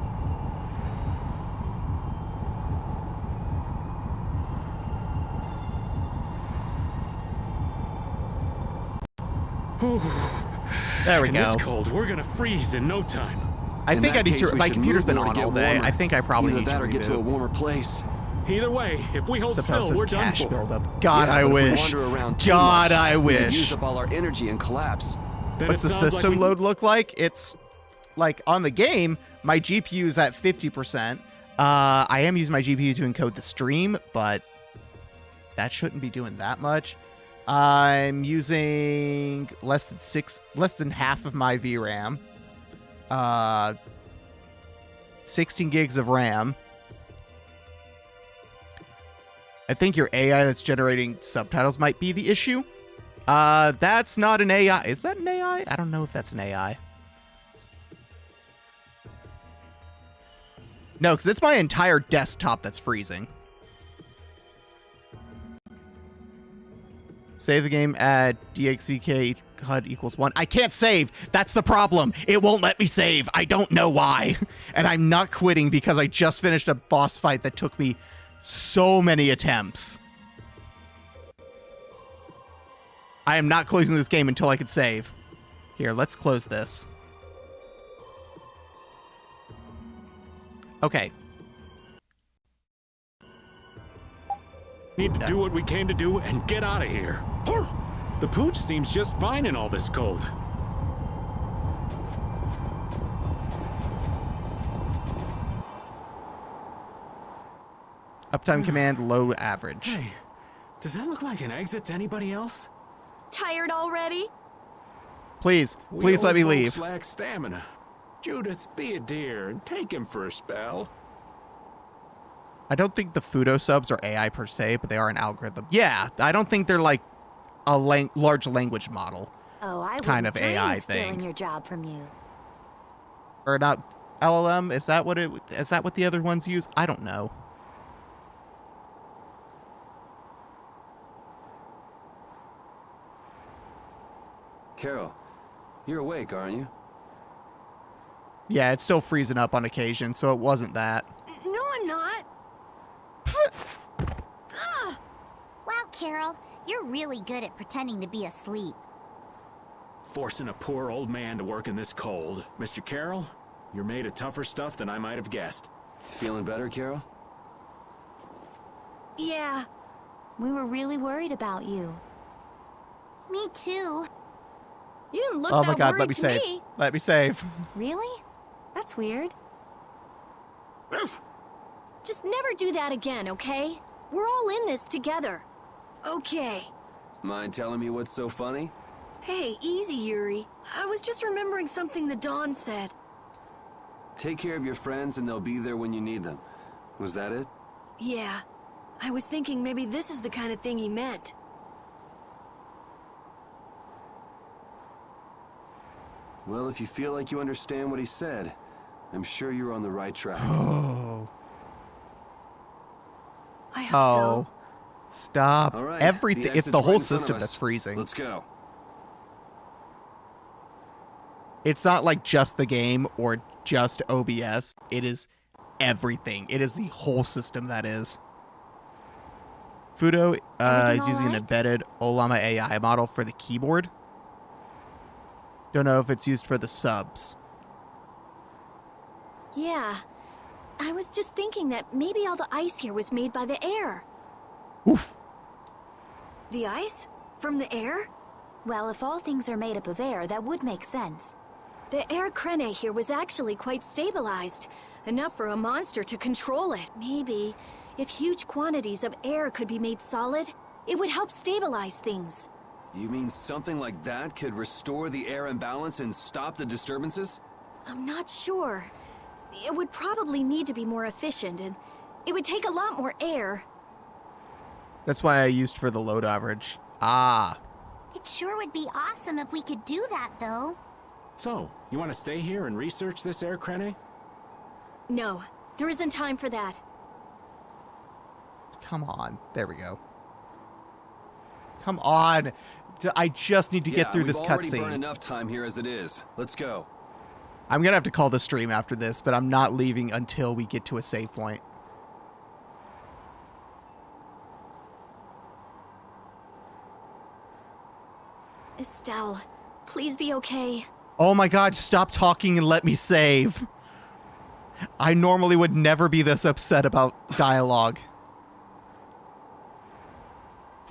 There we go. In this cold, we're gonna freeze in no time. I think I need to. My computer's been on all day. I think I probably need to reboot. Get to a warmer place. Either way, if we hold still, we're done for. Buildup. God, yeah, I wish. God, I wish. We use up all our energy and collapse. What's the system load look like? It's like on the game, my GPU is at 50%. I am using my GPU to encode the stream, but that shouldn't be doing that much. I'm using less than half of my VRAM. 16 gigs of RAM. I think your AI that's generating subtitles might be the issue. That's not an AI. Is that an AI? I don't know if that's an AI. No, because it's my entire desktop that's freezing. Save the game at DXVK HUD equals 1. I can't save. That's the problem. It won't let me save. I don't know why. And I'm not quitting because I just finished a boss fight that took me so many attempts. I am not closing this game until I can save. Here, let's close this. Okay. Need to do what we came to do and get out of here. The pooch seems just fine in all this cold. Uptime command, low average. Hey, does that look like an exit to anybody else? Tired already? Please let me leave. Lack stamina. Judith, be a dear and take him for a spell. I don't think the Fudo subs are AI per se, but they are an algorithm. Yeah, I don't think they're like a large language model. Oh, I kind of AI stealing thing. your job from you. Or not LLM? Is that what the other ones use? I don't know. Carol, you're awake, aren't you? Yeah, it's still freezing up on occasion, so it wasn't that. No, I'm not. Wow, Carol, you're really good at pretending to be asleep. Forcing a poor old man to work in this cold. Mr. Carroll, you're made of tougher stuff than I might have guessed. Feeling better, Carol? Yeah. We were really worried about you. Me too. You didn't look Oh that my god, worried let me to save. me. Let me save. Really? That's weird. Just never do that again, okay? We're all in this together. Okay. Mind telling me what's so funny? Hey, easy, Yuri. I was just remembering something the Dawn said. Take care of your friends and they'll be there when you need them. Was that it? Yeah. I was thinking maybe this is the kind of thing he meant. Well, if you feel like you understand what he said, I'm sure you're on the right track. Oh. I hope so. Stop. All right, Everything. the It's the exit's whole right in front of system us. that's freezing. Let's go. It's not like just the game or just OBS. It is everything. It is the whole system that is. Fudo is using an embedded Olama AI model for the keyboard. Don't know if it's used for the subs. Yeah. I was just thinking that maybe all the ice here was made by the air. Oof. The ice? From the air? Well, if all things are made up of air, that would make sense. The air crene here was actually quite stabilized, enough for a monster to control it. Maybe, if huge quantities of air could be made solid, it would help stabilize things. You mean something like that could restore the air imbalance and stop the disturbances? I'm not sure. It would probably need to be more efficient, and it would take a lot more air. That's why I used for the load average. Ah. It sure would be awesome if we could do that, though. So, you want to stay here and research this air crane? No, there isn't time for that. Come on. There we go. Come on. I just need to get through this we've already burned cutscene. enough time here as it is. Let's go. I'm going to have to call the stream after this, but I'm not leaving until we get to a save point. Estelle, please be okay. Oh my god, stop talking and let me save. I normally would never be this upset about dialogue.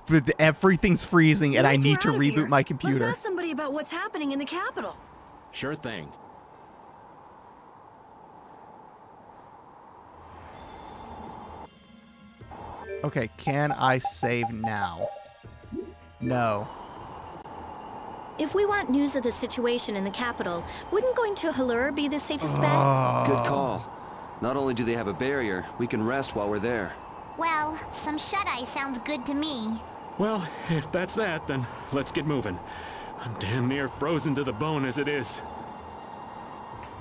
But everything's freezing and I Once need we're to out of reboot here, my computer. Let's ask somebody about what's happening in the capital. Sure thing. Okay, can I save now? No. If we want news of the situation in the capital, wouldn't going to Halur be the safest bet? Good call. Not only do they have a barrier, we can rest while we're there. Well, some shut-eye sounds good to me. Well, if that's that, then let's get moving. I'm damn near frozen to the bone as it is.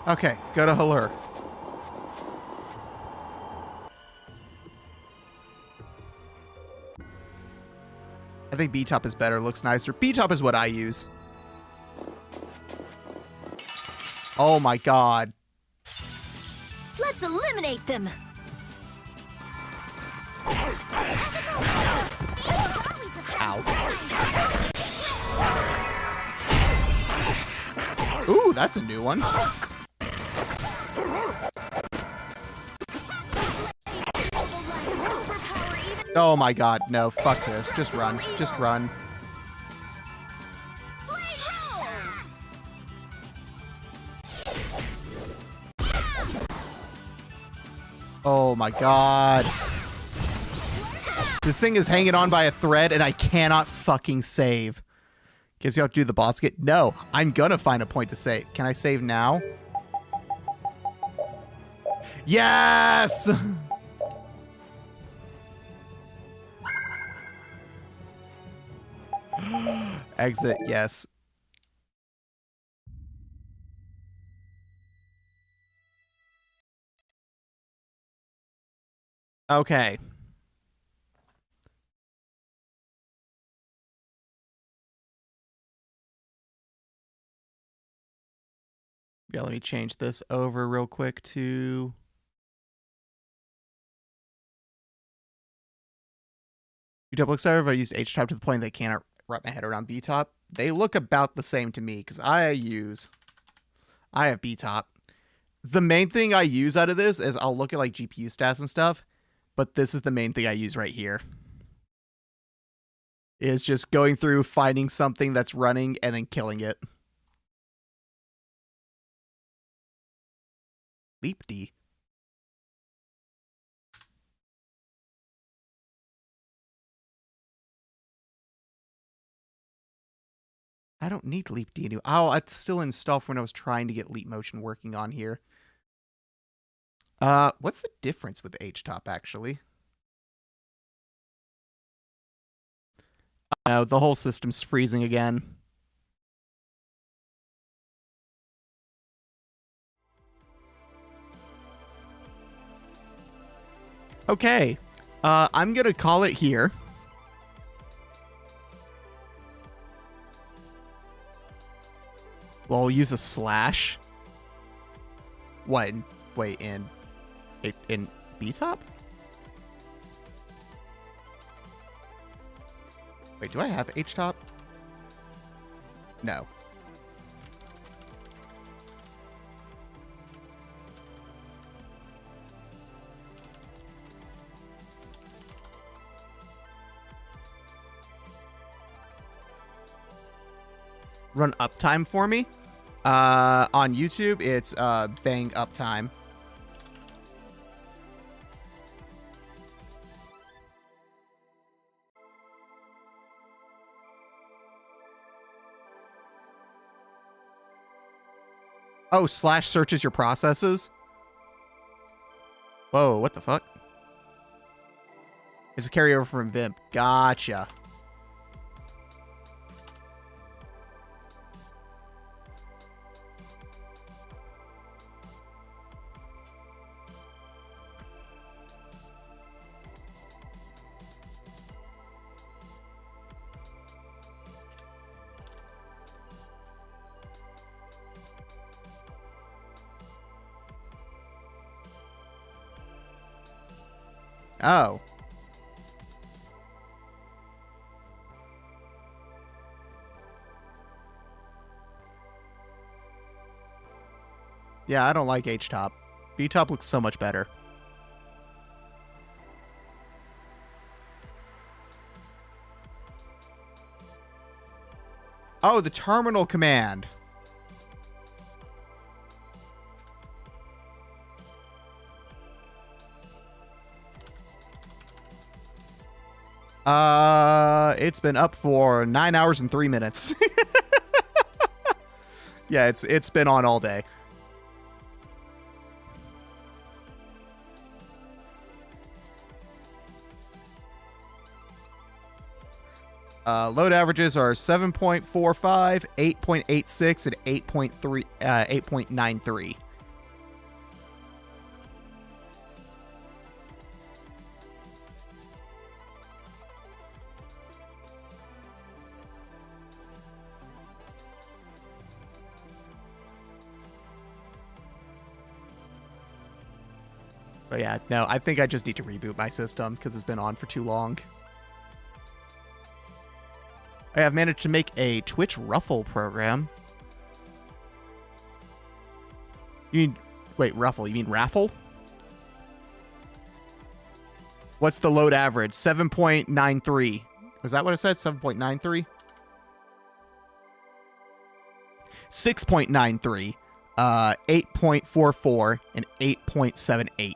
Okay, go to Halur. I think B-top is better, looks nicer. B-top is what I use. Oh my god. Let's eliminate them! Ow. Ooh, that's a new one. Oh my god, no, fuck this. Just run. Just run. Oh my god. This thing is hanging on by a thread and I cannot fucking save. Guess you have to do the boss get. No, I'm gonna find a point to save. Can I save now? Yes! Exit, yes. Okay. Yeah, let me change this over real quick to... B-top looks better, but I use H-top to the point that I can't wrap my head around B-top. They look about the same to me, because I have B-top. The main thing I use out of this is I'll look at like GPU stats and stuff, but this is the main thing I use right here. Is just going through, finding something that's running, and then killing it. Leap D. I don't need Leap D anymore. Oh, it's still installed from when I was trying to get Leap Motion working on here. What's the difference with H-Top, actually? No, the whole system's freezing again. Okay, I'm gonna call it here. Well, I'll use a slash. What? Wait, in B-Top? Wait, do I have H-Top? No. Run uptime for me. On YouTube, it's bang uptime. Oh, slash searches your processes? Whoa, what the fuck? It's a carryover from Vimp. Gotcha. Oh. Yeah, I don't like H-Top. B-Top looks so much better. Oh, the terminal command. It's been up for 9 hours and 3 minutes. Yeah, it's been on all day. Load averages are 7.45, 8.86, and 8.93. But yeah, no, I think I just need to reboot my system because it's been on for too long. I have managed to make a Twitch Ruffle program. You mean, wait, Ruffle, you mean Raffle? What's the load average? 7.93. Was that what it said? 7.93? 6.93, 8.44, and 8.78.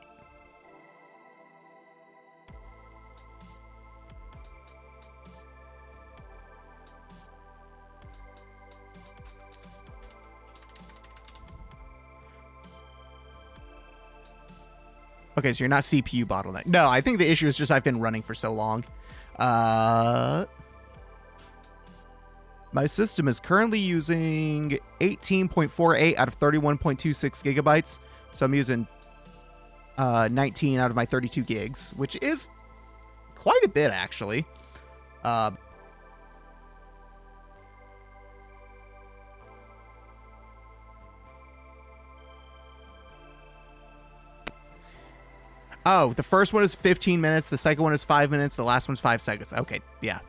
Okay, so you're not CPU bottleneck. No, I think the issue is just I've been running for so long. My system is currently using 18.48 out of 31.26 gigabytes. So I'm using 19 out of my 32 gigs, which is quite a bit, actually. Oh, the first one is 15 minutes. The second one is 5 minutes. The last one's 5 seconds. Okay, yeah.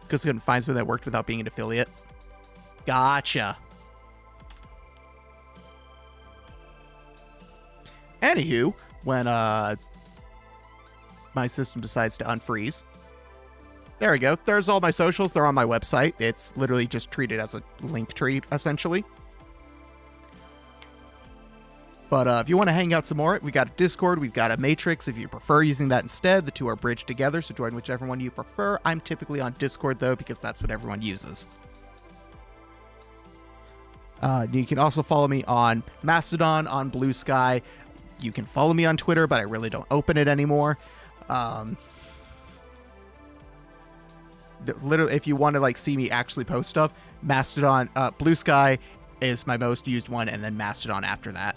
Because I couldn't find something that worked without being an affiliate. Gotcha. Anywho, when my system decides to unfreeze. There we go. There's all my socials. They're on my website. It's literally just treated as a link tree, essentially. But if you want to hang out some more, we got a Discord, we've got a Matrix. If you prefer using that instead, the two are bridged together, so join whichever one you prefer. I'm typically on Discord, though, because that's what everyone uses. You can also follow me on Mastodon, on Blue Sky. You can follow me on Twitter, but I really don't open it anymore. Literally, if you want to like see me actually post stuff, Mastodon, Blue Sky is my most used one, and then Mastodon after that.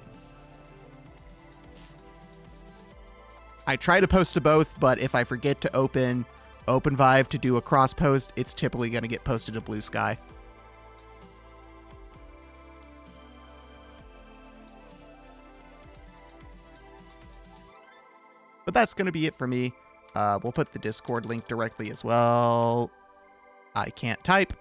I try to post to both, but if I forget to open OpenVive to do a cross post, it's typically going to get posted to Blue Sky. But that's going to be it for me. We'll put the Discord link directly as well. I can't type.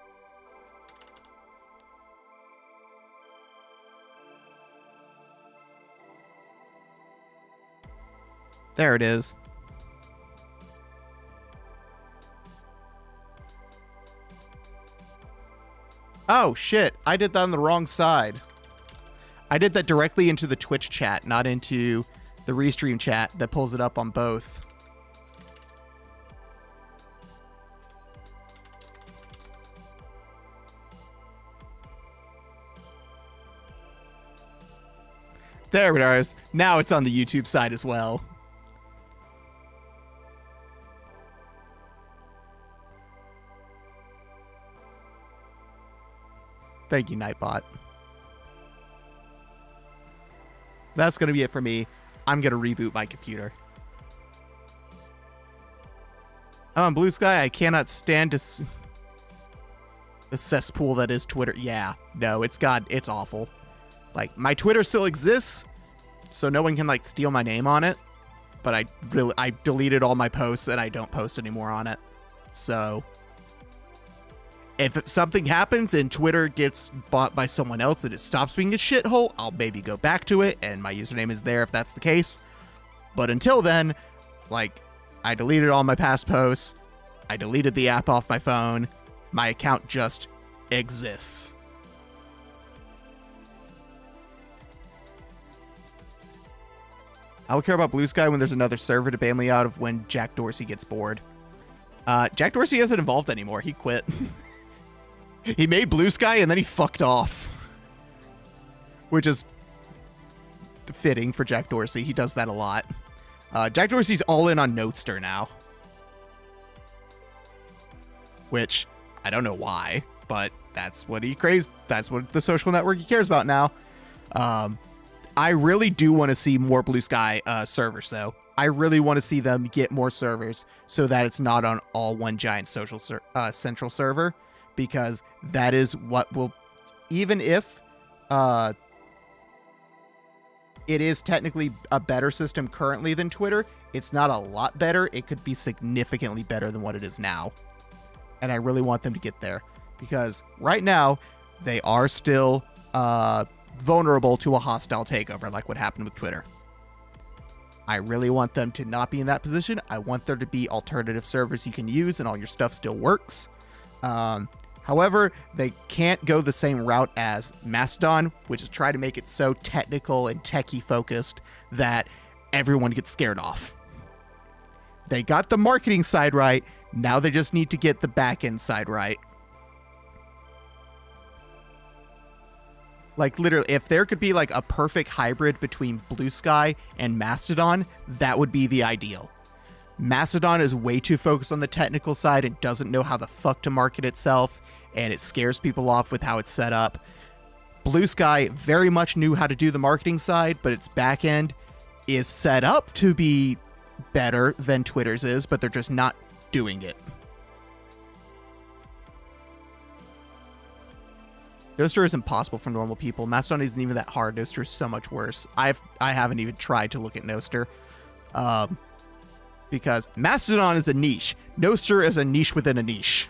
There it is. Oh, shit. I did that on the wrong side. I did that directly into the Twitch chat, not into the Restream chat that pulls it up on both. There it is. Now it's on the YouTube side as well. Thank you, Nightbot. That's going to be it for me. I'm going to reboot my computer. I'm on Blue Sky. I cannot stand the cesspool that is Twitter. Yeah, no, it's awful. Like, my Twitter still exists, so no one can, like, steal my name on it. But I deleted all my posts, and I don't post anymore on it. So if something happens and Twitter gets bought by someone else and it stops being a shithole, I'll maybe go back to it, and my username is there if that's the case. But until then, like, I deleted all my past posts. I deleted the app off my phone. My account just exists. I'll care about Blue Sky when there's another server to bail me out of when Jack Dorsey gets bored. Jack Dorsey isn't involved anymore. He quit. He made Blue Sky and then he fucked off. Which is fitting for Jack Dorsey. He does that a lot. Jack Dorsey's all in on Notester now. Which, I don't know why, but that's what he craves. That's what the social network he cares about now. I really do want to see more Blue Sky servers, though. I really want to see them get more servers so that it's not on all one giant social central server, because that is what will, even if it is technically a better system currently than Twitter, it's not a lot better. It could be significantly better than what it is now. And I really want them to get there, because right now they are still vulnerable to a hostile takeover like what happened with Twitter. I really want them to not be in that position. I want there to be alternative servers you can use and all your stuff still works. However, they can't go the same route as Mastodon, which is try to make it so technical and techie focused that everyone gets scared off. They got the marketing side right. Now they just need to get the back end side right. Like, literally, if there could be, like, a perfect hybrid between Blue Sky and Mastodon, that would be the ideal. Mastodon is way too focused on the technical side and doesn't know how the fuck to market itself, and it scares people off with how it's set up. Blue Sky very much knew how to do the marketing side, but its back end is set up to be better than Twitter's is, but they're just not doing it. Nostr is impossible for normal people. Mastodon isn't even that hard. Nostr is so much worse. I haven't even tried to look at Nostr. Because Mastodon is a niche. Nostr is a niche within a niche.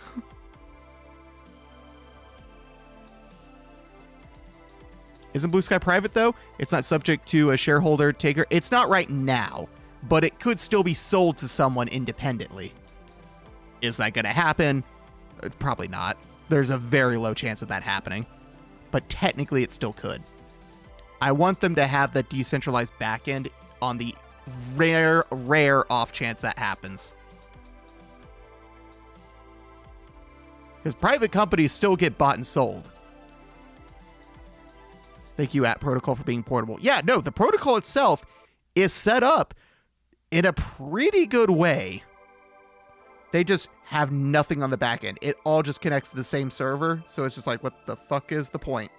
Isn't Blue Sky private, though? It's not subject to a shareholder taker. It's not right now, but it could still be sold to someone independently. Is that going to happen? Probably not. There's a very low chance of that happening, but technically it still could. I want them to have that decentralized backend on the rare off chance that happens. Because private companies still get bought and sold. Thank you, @Protocol, for being portable. Yeah, no, the protocol itself is set up in a pretty good way. They just have nothing on the back end. It all just connects to the same server, so it's just like, what the fuck is the point?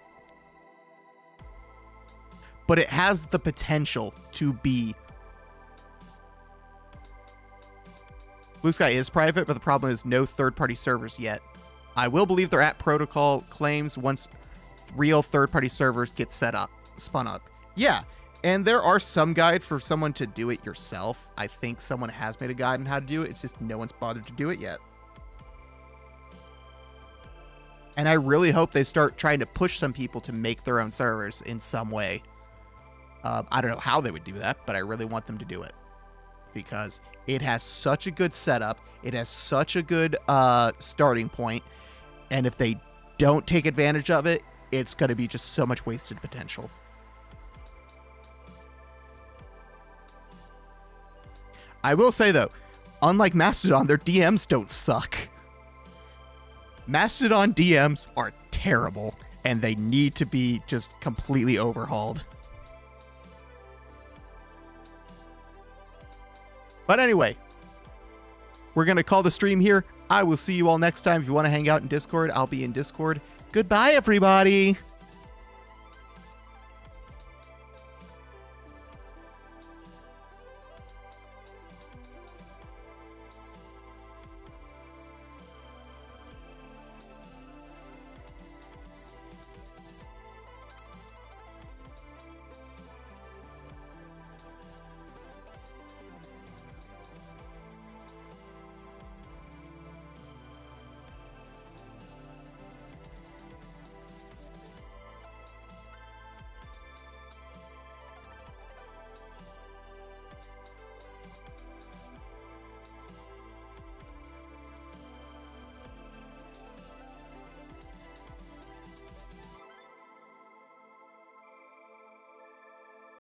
But it has the potential to be... Blue Sky is private, but the problem is no third-party servers yet. I will believe their @Protocol claims once real third-party servers get spun up. Yeah, and there are some guides for someone to do it yourself. I think someone has made a guide on how to do it. It's just no one's bothered to do it yet. And I really hope they start trying to push some people to make their own servers in some way. I don't know how they would do that, but I really want them to do it. Because it has such a good setup. It has such a good starting point. And if they don't take advantage of it, it's going to be just so much wasted potential. I will say, though, unlike Mastodon, their DMs don't suck. Mastodon DMs are terrible, and they need to be just completely overhauled. But anyway, we're going to call the stream here. I will see you all next time. If you want to hang out in Discord, I'll be in Discord. Goodbye, everybody.